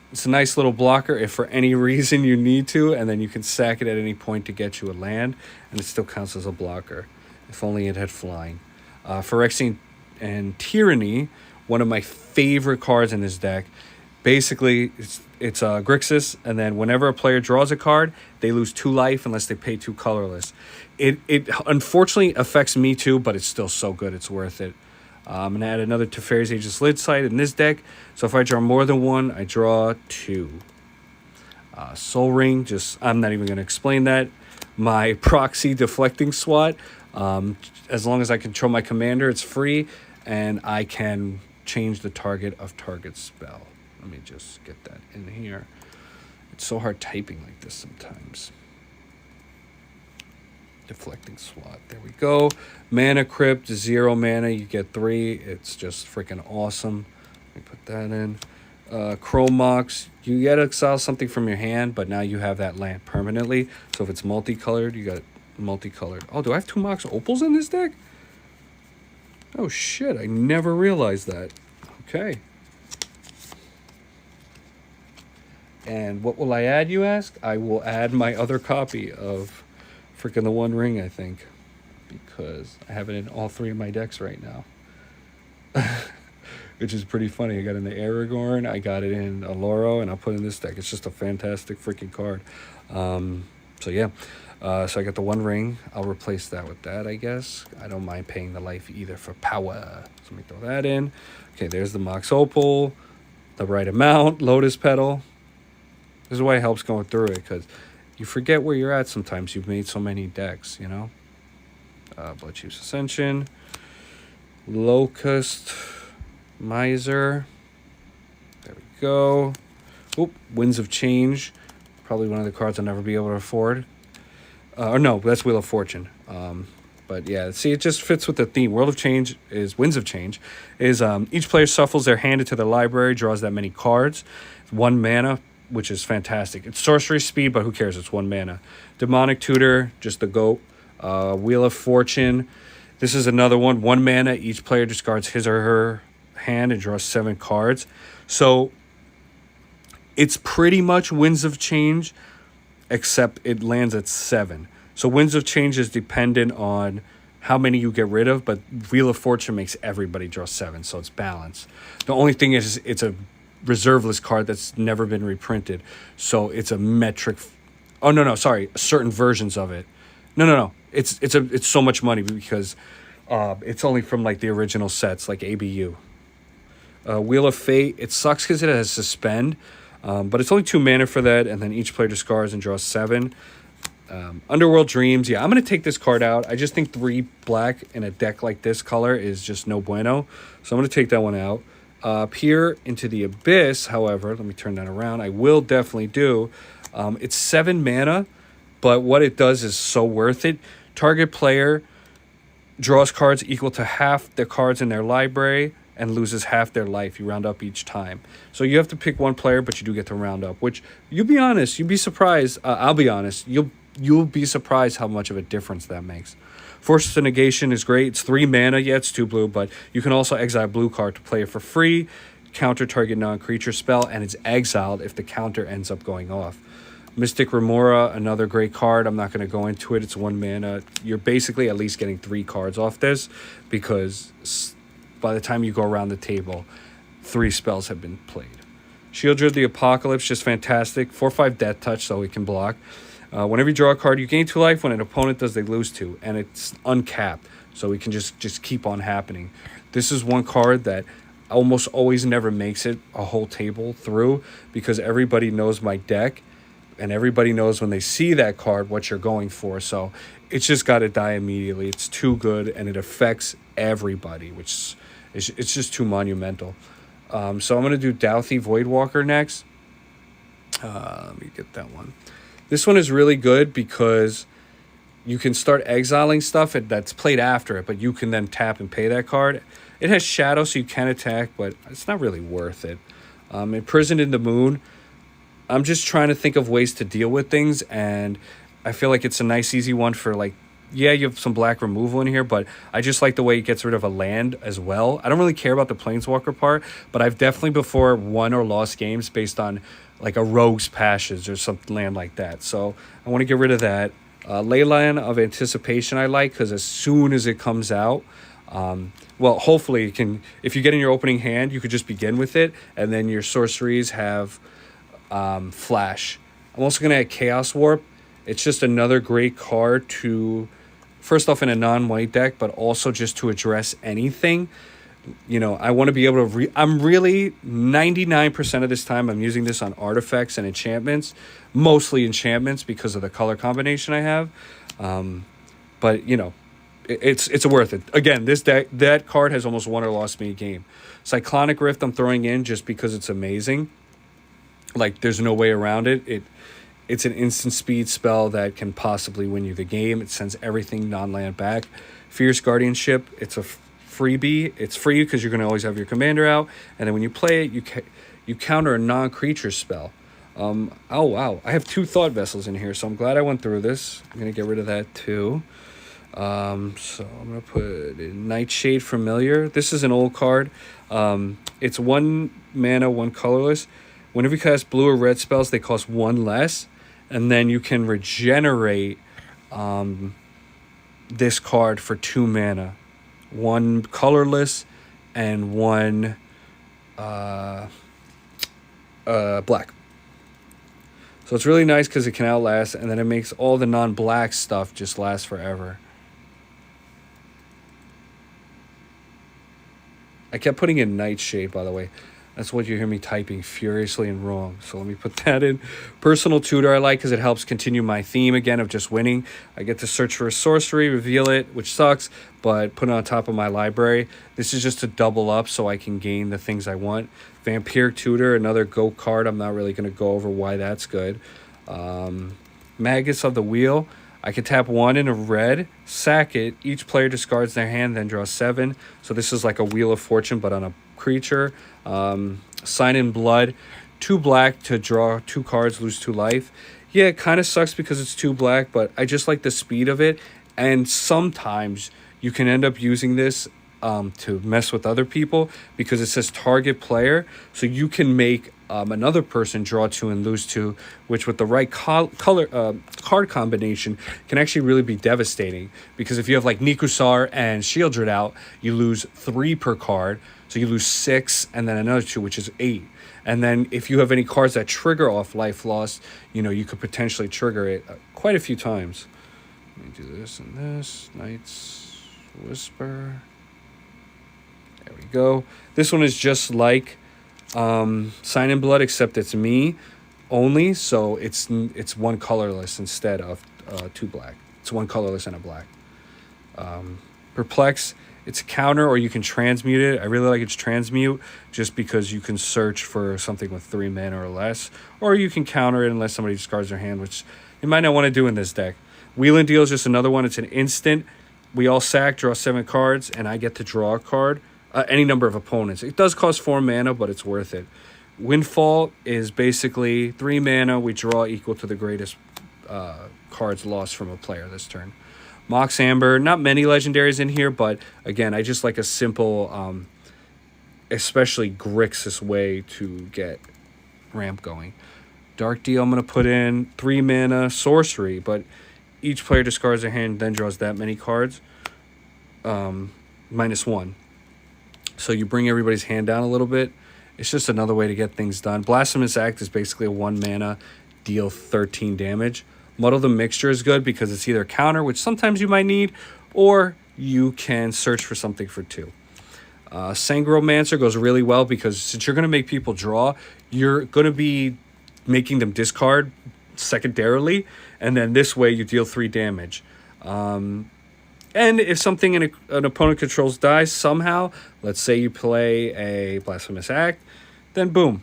It's a nice little blocker if for any reason you need to, and then you can sack it at any point to get you a land, and it still counts as a blocker. If only it had flying. Phyrexian and Tyranny, one of my favorite cards in this deck. Basically, it's Grixis, and then whenever a player draws a card, they lose 2 life unless they pay 2 colorless. It unfortunately affects me too, but it's still so good, it's worth it. I'm going to add another Teferi's Aegis Lid Sight in this deck. So if I draw more than 1, I draw 2. Soul Ring, I'm not even going to explain that. My proxy deflecting SWAT. As long as I control my commander, it's free. And I can change the target of target spell. Let me just get that in here. It's so hard typing like this sometimes. Deflecting SWAT. There we go. Mana Crypt, 0 mana. You get 3. It's just freaking awesome. Let me put that in. Chrome Mox. You get to exile something from your hand, but now you have that land permanently. So if it's multicolored, you got multicolored. Oh, do I have 2 Mox Opals in this deck? Oh, shit. I never realized that. Okay. And what will I add, you ask? I will add my other copy of freaking the One Ring, I think, because I have it in all 3 of my decks right now, which is pretty funny. I got it in the Aragorn, I got it in Oloro, and I'll put in this deck. It's just a fantastic freaking card. So yeah, so I got the One Ring. I'll replace that with that, I guess. I don't mind paying the life either for power. So let me throw that in. Okay, there's the Mox Opal, the right amount, Lotus Petal. This is why it helps going through it, because you forget where you're at sometimes. You've made so many decks, you know? Blood Chief's Ascension. Locust. Miser. There we go. Oop, Winds of Change. Probably one of the cards I'll never be able to afford. Or no, that's Wheel of Fortune. But yeah, see, it just fits with the theme. World of Change is Winds of Change. Is each player shuffles their hand into their library, draws that many cards. 1 mana, which is fantastic. It's sorcery speed, but who cares? It's 1 mana. Demonic Tutor, just the GOAT. Wheel of Fortune. This is another one. 1 mana. Each player discards his or her hand and draws 7 cards. So it's pretty much Winds of Change, except it lands at 7. So Winds of Change is dependent on how many you get rid of, but Wheel of Fortune makes everybody draw 7, so it's balanced. The only thing is it's a reserve list card that's never been reprinted, so it's a metric. Oh no, sorry, certain versions of it. No. It's so much money because it's only from like the original sets, like ABU. Wheel of Fate. It sucks because it has suspend, but it's only 2 mana for that, and then each player discards and draws 7. Underworld Dreams. Yeah, I'm gonna take this card out. I just think 3 black in a deck like this color is just no bueno, so I'm gonna take that one out. Peer into the Abyss, however, let me turn that around. I will definitely do. It's 7 mana, but what it does is so worth it. Target player draws cards equal to half the cards in their library and loses half their life. You round up each time. So you have to pick 1 player, but you do get to round up, which, you'll be honest, you'll be surprised. I'll be honest. You'll be surprised how much of a difference that makes. Force of Negation is great. It's 3 mana. Yeah, it's 2 blue, but you can also exile a blue card to play it for free, counter target non-creature spell, and it's exiled if the counter ends up going off. Mystic Remora, another great card. I'm not going to go into it. It's 1 mana. You're basically at least getting 3 cards off this, because by the time you go around the table, 3 spells have been played. Shieldred the Apocalypse, just fantastic. 4/5 Death Touch, so it can block. Whenever you draw a card, you gain 2 life. When an opponent does, they lose 2. And it's uncapped, so it can just keep on happening. This is one card that almost always never makes it a whole table through, because everybody knows my deck, and everybody knows when they see that card what you're going for. So it's just got to die immediately. It's too good, and it affects everybody, which it's just too monumental. So I'm going to do Douthie Voidwalker next. Let me get that one. This one is really good because you can start exiling stuff that's played after it, but you can then tap and pay that card. It has Shadow, so you can attack, but it's not really worth it. Imprisoned in the Moon, I'm just trying to think of ways to deal with things, and I feel like it's a nice, easy one for, like, yeah, you have some black removal in here, but I just like the way it gets rid of a land as well. I don't really care about the Planeswalker part, but I've definitely before won or lost games based on, like, a Rogue's Passage or something land like that. So I want to get rid of that. Leyline of Anticipation I like because as soon as it comes out, well, hopefully you can, if you get in your opening hand, you could just begin with it, and then your sorceries have Flash. I'm also going to add Chaos Warp. It's just another great card to, first off, in a non-white deck, but also just to address anything. You know, I want to be able to I'm really 99% of this time I'm using this on artifacts and enchantments, mostly enchantments because of the color combination I have. But you know, it's worth it. Again, that card has almost won or lost me a game. Cyclonic Rift I'm throwing in just because it's amazing. Like, there's no way around it. It's an instant speed spell that can possibly win you the game. It sends everything non-land back. Fierce Guardianship, it's a freebie. It's free because you're going to always have your commander out. And then when you play it, you counter a non-creature spell. Oh, wow. I have 2 Thought Vessels in here, so I'm glad I went through this. I'm going to get rid of that too. So I'm going to put in Nightshade Familiar. This is an old card. It's 1 mana, 1 colorless. Whenever you cast blue or red spells, they cost 1 less. And then you can regenerate this card for 2 mana. 1 colorless and 1 black. So it's really nice because it can outlast, and then it makes all the non-black stuff just last forever. I kept putting in Nightshade, by the way. That's what you hear me typing furiously and wrong. So let me put that in. Personal Tutor I like because it helps continue my theme again of just winning. I get to search for a sorcery, reveal it, which sucks, but put it on top of my library. This is just to double up so I can gain the things I want. Vampire Tutor, another GO card. I'm not really going to go over why that's good. Magus of the Wheel. I can tap 1 in a red, sack it. Each player discards their hand, then draws 7. So this is like a Wheel of Fortune, but on a creature. Sign in Blood, 2 black to draw 2 cards, lose 2 life. Yeah, it kind of sucks because it's 2 black, but I just like the speed of it. And sometimes you can end up using this to mess with other people because it says target player. So you can make another person draw 2 and lose 2, which with the right card combination can actually really be devastating. Because if you have like Nikusar and Shieldred out, you lose 3 per card. So you lose 6 and then another 2, which is 8. And then if you have any cards that trigger off life lost, you know, you could potentially trigger it quite a few times. Let me do this and this. Night's Whisper. There we go. This one is just like Sign in Blood, except it's me only. So it's 1 colorless instead of 2 black. It's 1 colorless and a black. Perplex. It's a counter, or you can transmute it. I really like its transmute just because you can search for something with 3 mana or less. Or you can counter it unless somebody discards their hand, which you might not want to do in this deck. Wheel and Deal is just another one. It's an instant. We all sack, draw 7 cards, and I get to draw a card. Any number of opponents. It does cost 4 mana, but it's worth it. Windfall is basically 3 mana. We draw equal to the greatest cards lost from a player this turn. Mox Amber, not many legendaries in here, but again, I just like a simple, especially Grixis way to get ramp going. Dark Deal, I'm going to put in 3 mana sorcery, but each player discards their hand, then draws that many cards, -1. So you bring everybody's hand down a little bit. It's just another way to get things done. Blasphemous Act is basically a 1 mana, deal 13 damage. Muddle the Mixture is good because it's either a counter, which sometimes you might need, or you can search for something for 2. Sangromancer goes really well because since you're going to make people draw, you're going to be making them discard secondarily, and then this way you deal 3 damage. And And if something an opponent controls dies somehow, let's say you play a Blasphemous Act, then boom.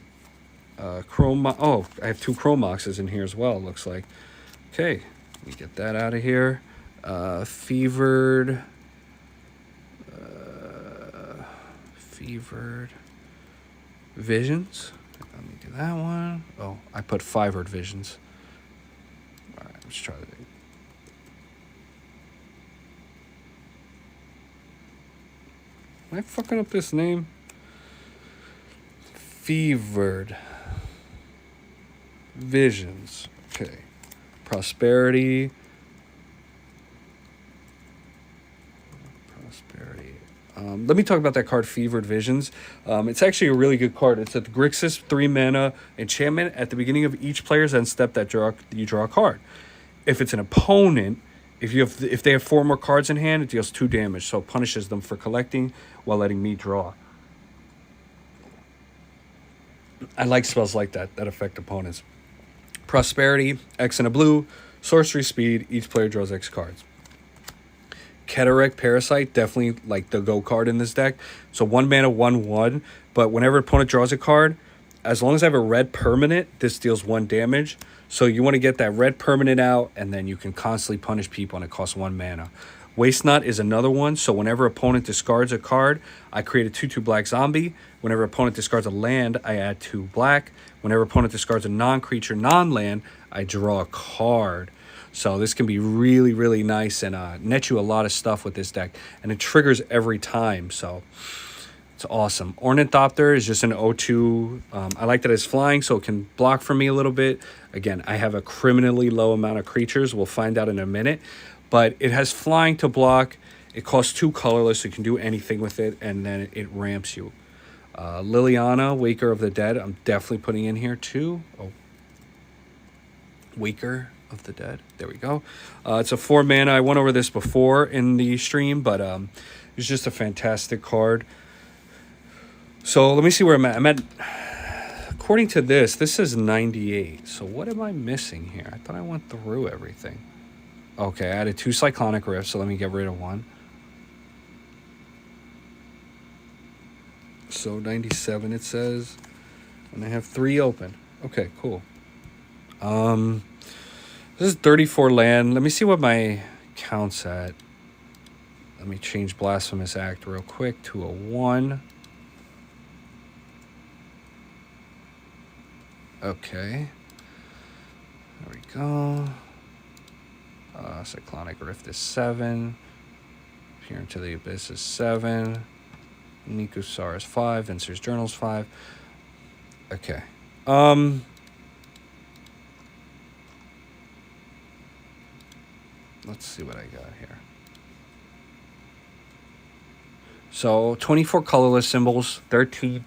Oh, I have 2 Chrome Moxes in here as well, it looks like. Okay, let me get that out of here. Fevered Visions. Let me do that one. Oh, I put Fevered Visions. All right, let's try that. Am I fucking up this name? Fevered Visions. Okay. Prosperity. Let me talk about that card, Fevered Visions. It's actually a really good card. It's a Grixis 3 mana enchantment. At the beginning of each player's end step, you draw a card. If it's an opponent, if they have 4 more cards in hand, it deals 2 damage, so it punishes them for collecting while letting me draw. I like spells like that affect opponents. Prosperity, X and a blue, sorcery speed, each player draws X cards. Keterek Parasite, definitely like the go card in this deck. So 1 mana, 1/1, but whenever opponent draws a card, as long as I have a red permanent, this deals 1 damage. So you want to get that red permanent out, and then you can constantly punish people, and it costs 1 mana. Waste Not is another one. So whenever opponent discards a card, I create a 2/2 black zombie. Whenever opponent discards a land, I add 2 black. Whenever opponent discards a non-creature, non-land, I draw a card. So this can be really, really nice and net you a lot of stuff with this deck. And it triggers every time, so it's awesome. Ornithopter is just an 0/2. I like that it's flying, so it can block for me a little bit. Again, I have a criminally low amount of creatures. We'll find out in a minute. But it has flying to block. It costs 2 colorless, so you can do anything with it, and then it ramps you. Liliana, Waker of the Dead, I'm definitely putting in here too. Oh, Waker of the Dead. There we go. It's a 4 mana. I went over this before in the stream, but it's just a fantastic card. So let me see where I'm at. According to this is 98. So what am I missing here? I thought I went through everything. Okay, I added 2 Cyclonic Rifts, so let me get rid of 1. So 97 it says, and I have 3 open. Okay, cool. This is 34 land. Let me see what my count's at. Let me change Blasphemous Act real quick to a 1. Okay. There we go. Cyclonic Rift is 7. Peer into the Abyss is 7. Nikusar is 5. Vincer's Journal is 5. Okay. Let's see what I got here. So 24 colorless symbols, 13%,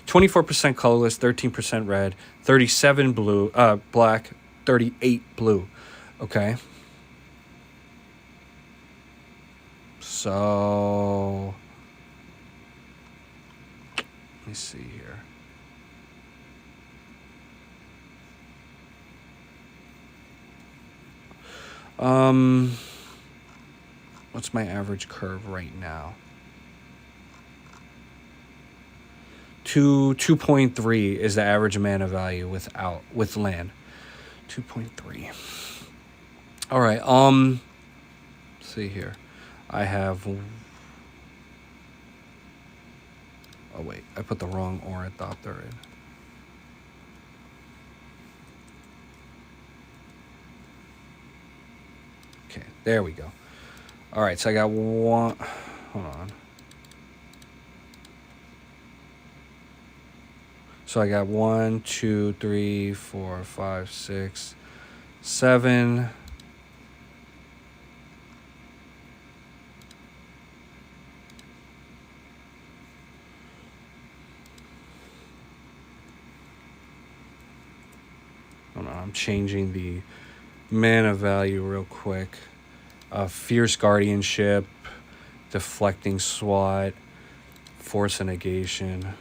24% colorless, 13% red, 37 blue, black, 38 blue. Okay. So let me see here. What's my average curve right now? 2.3 is the average mana value with land. 2.3. All right. Let's see here. I have. Oh wait, I put the wrong Ornithopter in. Okay, there we go. All right, so I got 1. Hold on. So I got 1, 2, 3, 4, 5, 6, 7. Hold on, I'm changing the mana value real quick. Fierce Guardianship, Deflecting Swat, Force and Negation.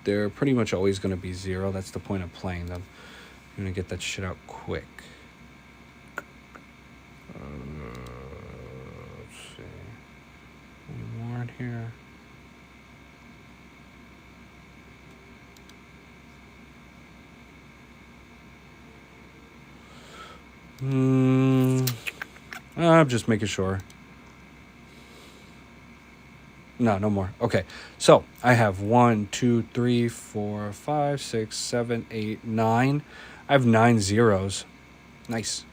They're pretty much always going to be 0. That's the point of playing them. I'm going to get that shit out quick. here. I'm just making sure. No, no more. Okay. So I have 1, 2, 3, 4, 5, 6, 7, 8, 9. I have 9 zeros. Nice.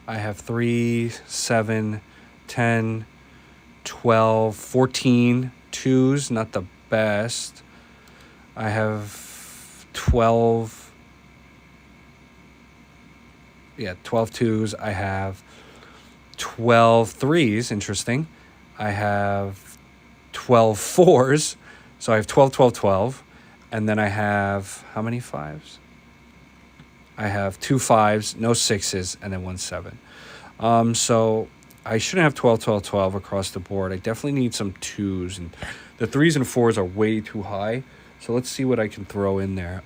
I have 3, 7, 10, 12, 14 twos. Not the best. I have 12. Yeah, 12 twos. I have 12 threes. Interesting. I have 12 fours. So I have 12, 12, 12. And then I have, how many fives? I have 2 fives, no sixes, and then 1 7. So I shouldn't have 12, 12, 12 across the board. I definitely need some twos. And the threes and fours are way too high. So let's see what I can throw in there.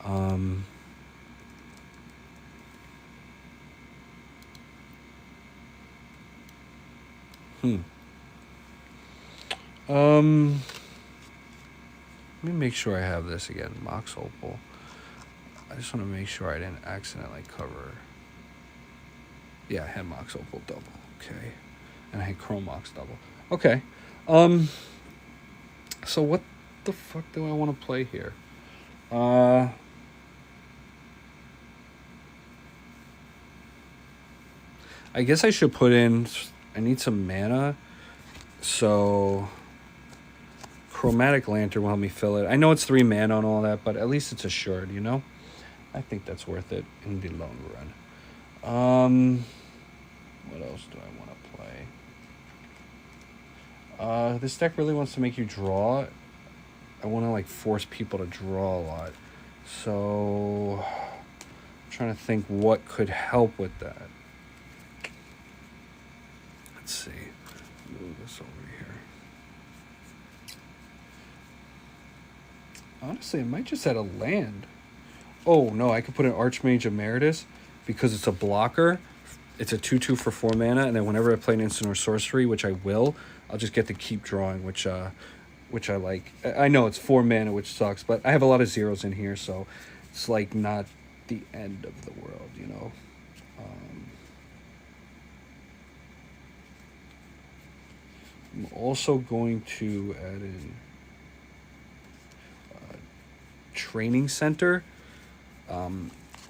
Let me make sure I have this again. Mox Opal. I just want to make sure I didn't accidentally cover. Yeah, I had Mox Opal double. Okay. And I had Chrome Mox double. Okay. So what the fuck do I want to play here? I guess I should put in. I need some mana. So Chromatic Lantern will help me fill it. I know it's 3 mana and all that, but at least it's assured, you know? I think that's worth it in the long run. What else do I want to play? This deck really wants to make you draw. I want to, like, force people to draw a lot. So I'm trying to think what could help with that. Let's see. Move this over here. Honestly, I might just add a land. Oh, no, I could put an Archmage Emeritus because it's a blocker. It's a 2/2 for 4 mana, and then whenever I play an instant or sorcery, which I will, I'll just get to keep drawing, which I like. I know it's 4 mana, which sucks, but I have a lot of zeros in here, so it's like not the end of the world, you know. I'm also going to add in Training Center.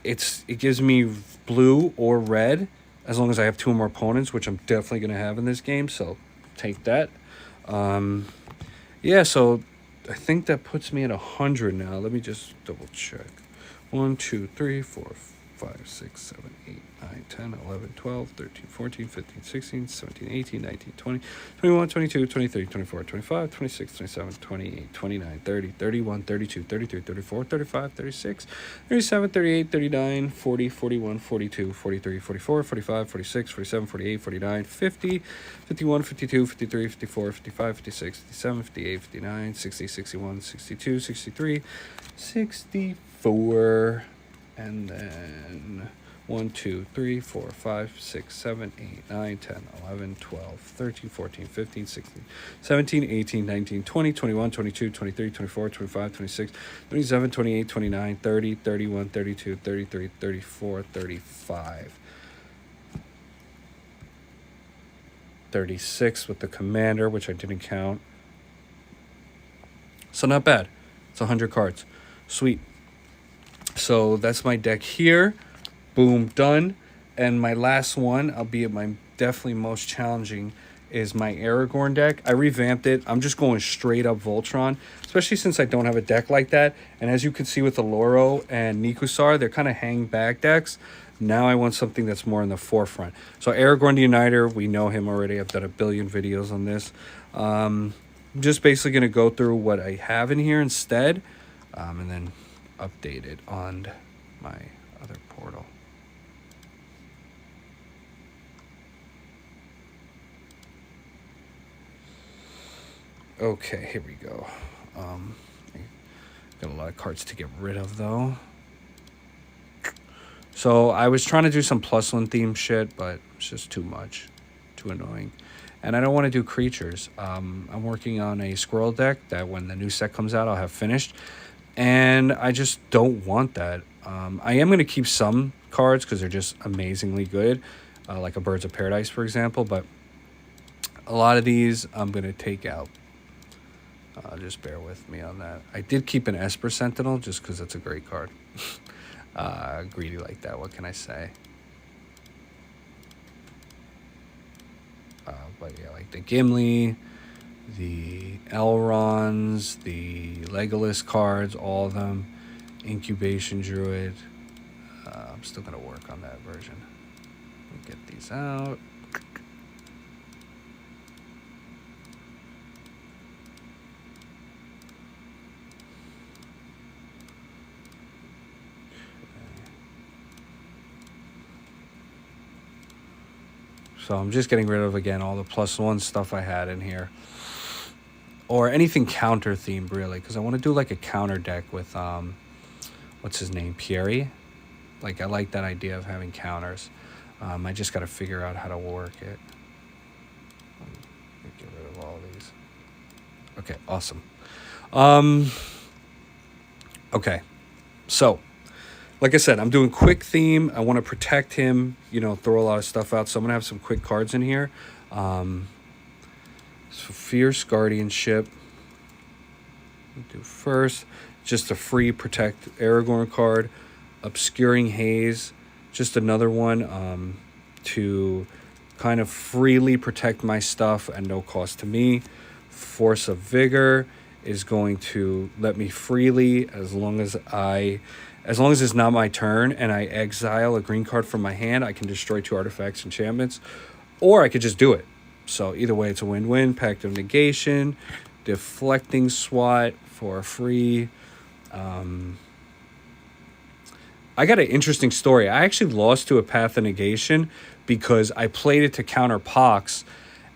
It gives me blue or red as long as I have 2 or more opponents, which I'm definitely going to have in this game, so take that. Yeah, so I think that puts me at 100 now. Let me just double check. 1, 2, 3, 4, 5, 6, 7, 8, 9, 10, 11, 12, 13, 14, 15, 16, 17, 18, 19, 20, 21, 22, 23, 24, 25, 26, 27, 28, 29, 30, 31, 32, 33, 34, 35, 36, 37, 38, 39, 40, 41, 42, 43, 44, 45, 46, 47, 48, 49, 50, 51, 52, 53, 54, 55, 56, 57, 58, 59, 60, 61, 62, 63, 64, and then 1, 2, 3, 4, 5, 6, 7, 8, 9, 10, 11, 12, 13, 14, 15, 16, 17, 18, 19, 20, 21, 22, 23, 24, 25, 26, 27, 28, 29, 30, 31, 32, 33, 34, 35. 36 with the commander, which I didn't count. So not bad. It's 100 cards. Sweet. So that's my deck here. Boom, done. And my last one, albeit my definitely most challenging, is my Aragorn deck. I revamped it. I'm just going straight up Voltron, especially since I don't have a deck like that. And as you can see with the Oloro and Nikusar, they're kind of hang back decks. Now I want something that's more in the forefront. So Aragorn the Uniter, we know him already. I've done a billion videos on this. I'm just basically going to go through what I have in here instead, and then update it on my other portal. Okay, here we go. Got a lot of cards to get rid of, though. So I was trying to do some +1 theme shit, but it's just too much. Too annoying. and I don't want to do creatures. I'm working on a squirrel deck that when the new set comes out, I'll have finished, and I just don't want that. I am going to keep some cards because they're just amazingly good, like a Birds of Paradise, for example, but a lot of these I'm going to take out. Just bear with me on that. I did keep an Esper Sentinel just because it's a great card. Greedy like that, what can I say? But yeah, like the Gimli, the Elrons, the Legolas cards, all of them. Incubation Druid. I'm still going to work on that version. Get these out. So I'm just getting rid of, again, all the +1 stuff I had in here. Or anything counter themed, really. Because I want to do like a counter deck with, what's his name? Pierre? Like, I like that idea of having counters. I just got to figure out how to work it. Get rid of all these. Okay, awesome. Okay, so like I said, I'm doing quick theme. I want to protect him, throw a lot of stuff out. So I'm going to have some quick cards in here. So Fierce Guardianship. Do first. Just a free Protect Aragorn card. Obscuring Haze. Just another one to kind of freely protect my stuff at no cost to me. Force of Vigor is going to let me freely as long as it's not my turn and I exile a green card from my hand, I can destroy 2 artifacts, enchantments, or I could just do it. So either way, it's a win-win. Pact of Negation, Deflecting Swat for free. I got an interesting story. I actually lost to a Path of Negation because I played it to counter Pox,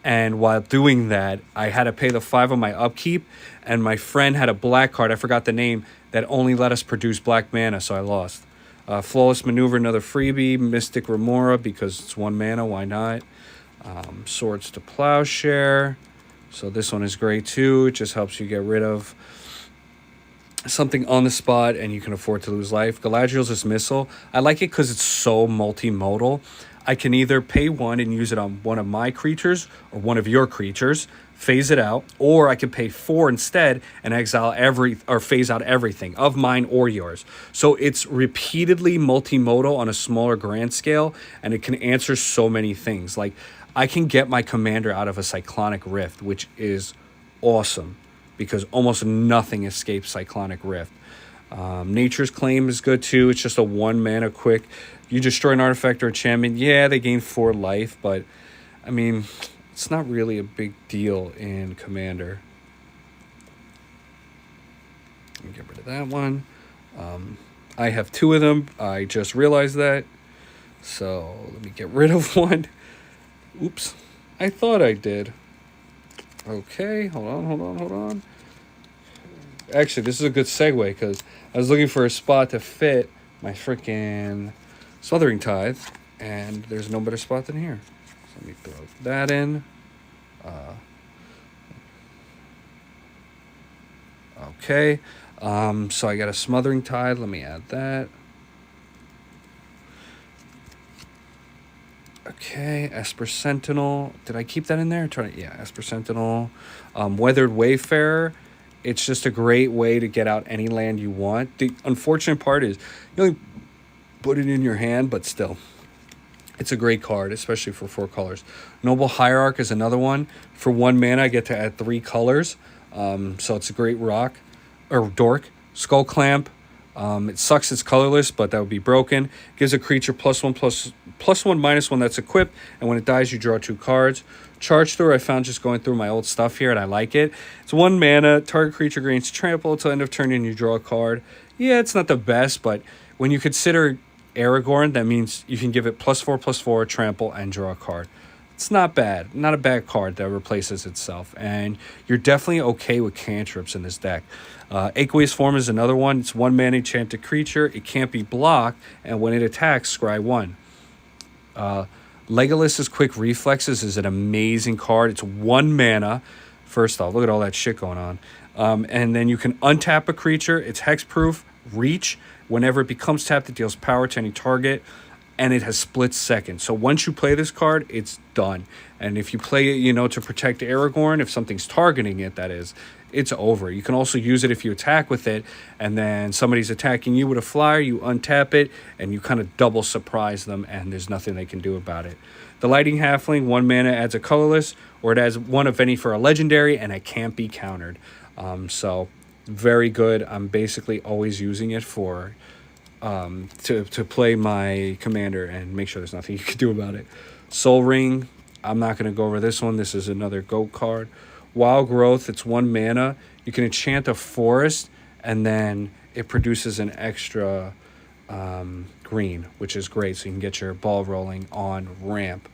and while doing that, I had to pay the 5 on my upkeep, and my friend had a black card, I forgot the name, that only let us produce black mana, so I lost. Flawless Maneuver, another freebie. Mystic Remora, because it's 1 mana, why not? Swords to Plowshare. So this one is great too. It just helps you get rid of something on the spot and you can afford to lose life. Galadriel's Dismissal. I like it because it's so multimodal. I can either pay 1 and use it on one of my creatures or one of your creatures, phase it out, or I can pay 4 instead and exile phase out everything of mine or yours. So it's repeatedly multimodal on a smaller grand scale, and it can answer so many things. Like, I can get my commander out of a Cyclonic Rift, which is awesome because almost nothing escapes Cyclonic Rift. Nature's Claim is good too. It's just a 1 mana quick. You destroy an artifact or enchantment. Yeah, they gain 4 life, but I mean, it's not really a big deal in Commander. Let me get rid of that one. I have 2 of them. I just realized that. So let me get rid of one. Oops. I thought I did. Okay, hold on. Actually, this is a good segue because I was looking for a spot to fit my freaking Smothering Tithe, and there's no better spot than here. So let me throw that in. Okay, so I got a Smothering Tithe. Let me add that. Okay, Esper Sentinel. Did I keep that in there? Yeah, Esper Sentinel. Weathered Wayfarer. It's just a great way to get out any land you want. The unfortunate part is you only put it in your hand, but still, it's a great card, especially for 4 colors. Noble Hierarch is another one. For 1 mana, I get to add 3 colors. So it's a great dork. Skull Clamp. It sucks it's colorless, but that would be broken. Gives a creature +1/+1/-1 that's equipped, and when it dies, you draw 2 cards. Charge Through, I found just going through my old stuff here, and I like it. It's 1 mana, target creature gains trample until end of turn, and you draw a card. Yeah, it's not the best, but when you consider Aragorn, that means you can give it +4/+4, trample, and draw a card. It's not bad. Not a bad card that replaces itself. And you're definitely okay with cantrips in this deck. Aqueous Form is another one. It's 1 mana enchanted creature. It can't be blocked. And when it attacks, scry 1. Legolas's Quick Reflexes is an amazing card. It's 1 mana. First off, look at all that shit going on. And then you can untap a creature. It's hexproof, reach. Whenever it becomes tapped, it deals power to any target. And it has split second. So once you play this card, it's done. And if you play it, to protect Aragorn, if something's targeting it, that is, it's over. You can also use it if you attack with it, and then somebody's attacking you with a flyer, you untap it, and you kind of double surprise them, and there's nothing they can do about it. The Lightning Halfling, 1 mana, adds a colorless, or it adds 1 of any for a legendary, and it can't be countered. So very good. I'm basically always using it for to play my commander and make sure there's nothing you can do about it. Soul Ring, I'm not going to go over this one. This is another GOAT card. Wild Growth, it's 1 mana. You can enchant a forest, and then it produces an extra green, which is great, so you can get your ball rolling on ramp.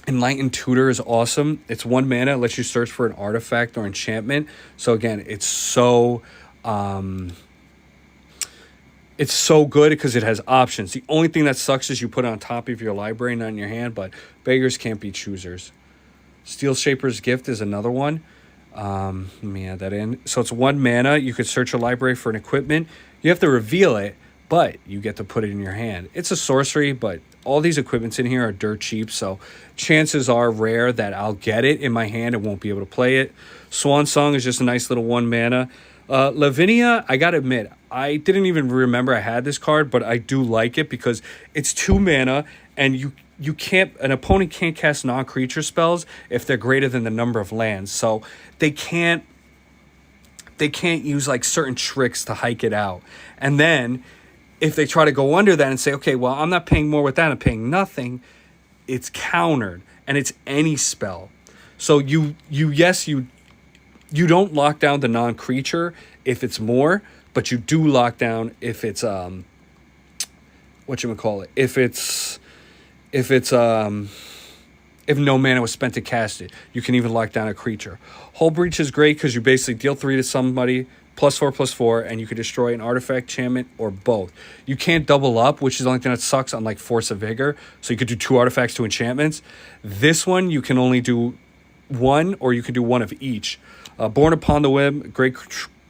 Enlightened Tutor is awesome. It's 1 mana. It lets you search for an artifact or enchantment. So again, it's so good because it has options. The only thing that sucks is you put it on top of your library, not in your hand, but beggars can't be choosers. Steel Shaper's Gift is another one. Let me add that in. So it's 1 mana. You could search a library for an equipment. You have to reveal it, but you get to put it in your hand. It's a sorcery, but all these equipments in here are dirt cheap, so chances are rare that I'll get it in my hand and won't be able to play it. Swan Song is just a nice little 1 mana. Lavinia, I gotta admit, I didn't even remember I had this card, but I do like it because it's 2 mana, and an opponent can't cast non-creature spells if they're greater than the number of lands. So they can't use like certain tricks to hike it out. And then if they try to go under that and say, okay, well, I'm not paying more with that, I'm paying nothing, it's countered, and it's any spell. So you don't lock down the non-creature if it's more, but you do lock down if it's if no mana was spent to cast it. You can even lock down a creature. Hull Breach is great because you basically deal 3 to somebody, +4/+4, and you can destroy an artifact, enchantment, or both. You can't double up, which is the only thing that sucks on like Force of Vigor. So you could do 2 artifacts, 2 enchantments. This one you can only do 1, or you can do 1 of each. Born Upon the Whim, great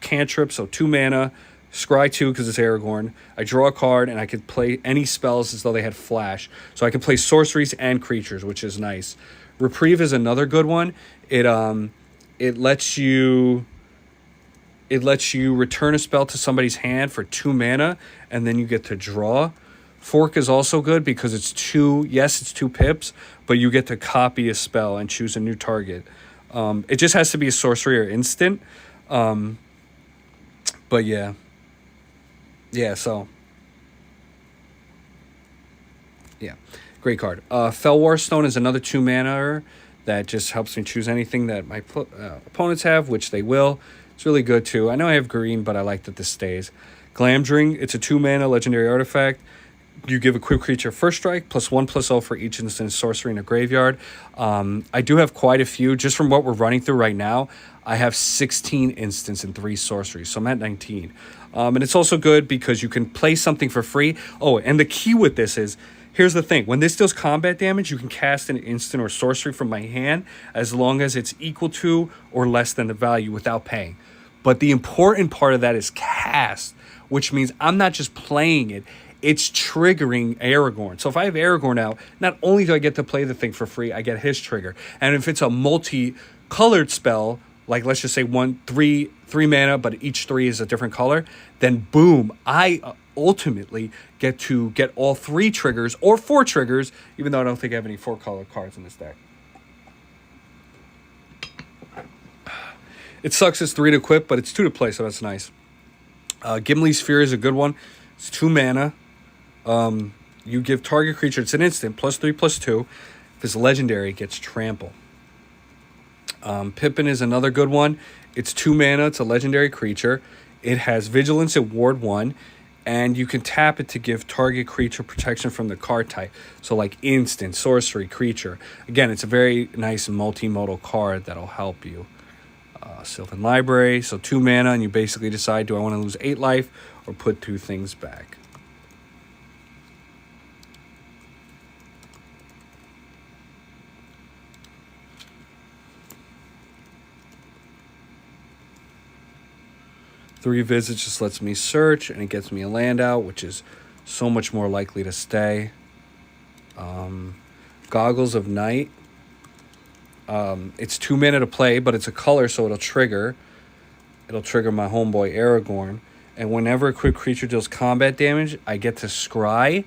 cantrip, so 2 mana. Scry 2 because it's Aragorn. I draw a card and I could play any spells as though they had flash. So I can play sorceries and creatures, which is nice. Reprieve is another good one. It lets you return a spell to somebody's hand for 2 mana, and then you get to draw. Fork is also good because it's 2 pips, but you get to copy a spell and choose a new target. It just has to be a sorcery or instant. But yeah. Yeah, so. Yeah, great card. Fellwar Stone is another 2 mana that just helps me choose anything that my opponents have, which they will. It's really good too. I know I have green, but I like that this stays. Glamdring, it's a 2 mana legendary artifact. You give a quick creature first strike, +1/+0 for each instant sorcery in a graveyard. I do have quite a few. Just from what we're running through right now, I have 16 instants and 3 sorceries, so I'm at 19. And it's also good because you can play something for free. Oh, and the key with this is, here's the thing. When this deals combat damage, you can cast an instant or sorcery from my hand as long as it's equal to or less than the value without paying. But the important part of that is cast, which means I'm not just playing it. It's triggering Aragorn. So if I have Aragorn out, not only do I get to play the thing for free, I get his trigger. And if it's a multi-colored spell, like let's just say 3 mana, but each 3 is a different color, then boom, I ultimately get to get all 3 triggers or 4 triggers, even though I don't think I have any 4-color cards in this deck. It sucks it's 3 to equip, but it's 2 to play, so that's nice. Gimli's Fury is a good one. It's 2 mana. You give target creature, it's an instant, +3/+2. If it's legendary, it gets trample. Pippin is another good one. It's 2 mana, it's a legendary creature. It has vigilance at ward 1, and you can tap it to give target creature protection from the card type. So like instant, sorcery, creature. Again, it's a very nice multimodal card that'll help you. Sylvan Library, so 2 mana, and you basically decide, do I want to lose 8 life or put 2 things back? 3 visits just lets me search, and it gets me a land out, which is so much more likely to stay. Goggles of Night. It's 2 mana to play, but it's a color, so it'll trigger. It'll trigger my homeboy Aragorn. And whenever a quick creature deals combat damage, I get to scry,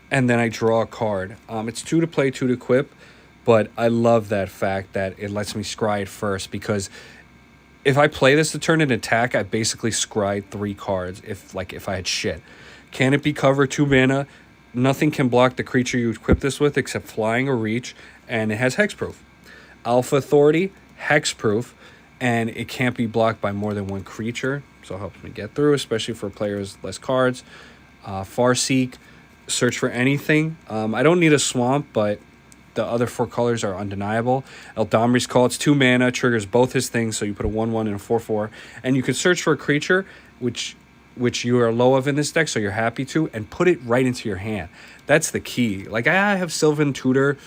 and then I draw a card. It's 2 to play, 2 to equip, but I love that fact that it lets me scry it first, because if I play this to turn an attack, I basically scryed 3 cards if I had shit. Can it be cover 2 mana? Nothing can block the creature you equip this with except flying or reach, and it has hexproof. Alpha Authority, hexproof, and it can't be blocked by more than 1 creature, so it helps me get through, especially for players with less cards. Farseek, search for anything. I don't need a swamp, but the other 4 colors are undeniable. Eldamri's Call, it's 2 mana, triggers both his things, so you put a 1/1 and a 4/4, and you can search for a creature which you are low of in this deck, so you're happy to, and put it right into your hand. That's the key. Like, I have Sylvan Tutor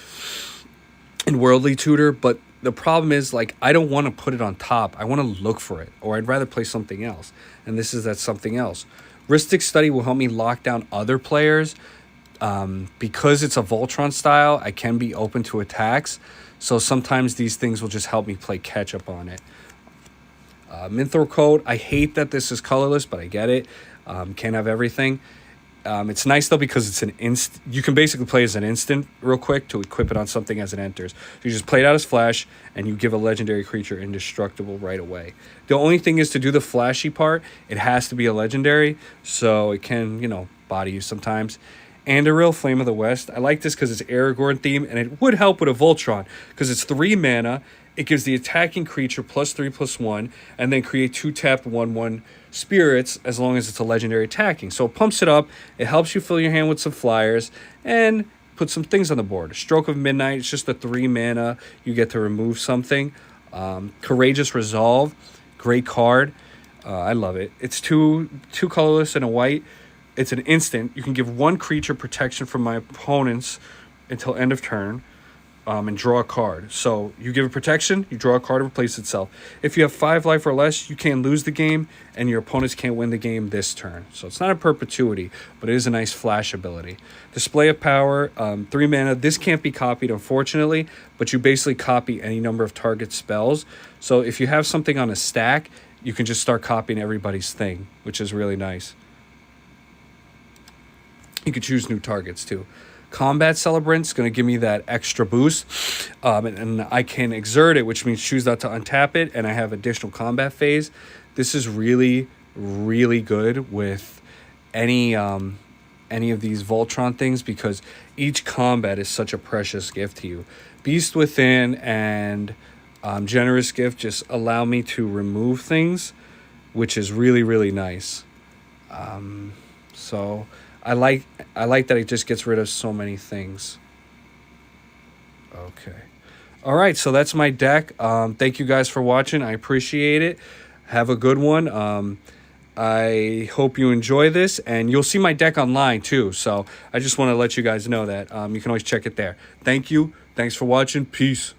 and Worldly Tutor, but the problem is, like, I don't want to put it on top. I want to look for it, or I'd rather play something else, and this is that something else. Rhystic Study will help me lock down other players. Because it's a Voltron style, I can be open to attacks, so sometimes these things will just help me play catch up on it. Minthor Code, I hate that this is colorless, but I get it. Can't have everything. It's nice though because it's an you can basically play as an instant real quick to equip it on something as it enters. So you just play it out as flash, and you give a legendary creature indestructible right away. The only thing is, to do the flashy part, it has to be a legendary, so it can, body you sometimes. Anduril, Flame of the West. I like this because it's Aragorn theme, and it would help with a Voltron because it's 3 mana. It gives the attacking creature +3/+1, and then create 2 tapped 1/1 spirits as long as it's a legendary attacking. So it pumps it up. It helps you fill your hand with some flyers and put some things on the board. Stroke of Midnight. It's just a 3 mana. You get to remove something. Courageous Resolve. Great card. I love it. It's two colorless and a white. It's an instant. You can give 1 creature protection from my opponents until end of turn, and draw a card. So you give it protection, you draw a card to replace itself. If you have 5 life or less, you can't lose the game, and your opponents can't win the game this turn. So it's not a perpetuity, but it is a nice flash ability. Display of Power, 3 mana. This can't be copied, unfortunately, but you basically copy any number of target spells. So if you have something on a stack, you can just start copying everybody's thing, which is really nice. You could choose new targets too. Combat Celebrant's going to give me that extra boost, and I can exert it, which means choose not to untap it, and I have additional combat phase. This is really, really good with any of these Voltron things, because each combat is such a precious gift to you. Beast Within and Generous Gift just allow me to remove things, which is really, really nice. So I like that it just gets rid of so many things. Okay. All right, so that's my deck. Thank you guys for watching. I appreciate it. Have a good one. I hope you enjoy this, and you'll see my deck online too. So I just want to let you guys know that you can always check it there. Thank you. Thanks for watching. Peace.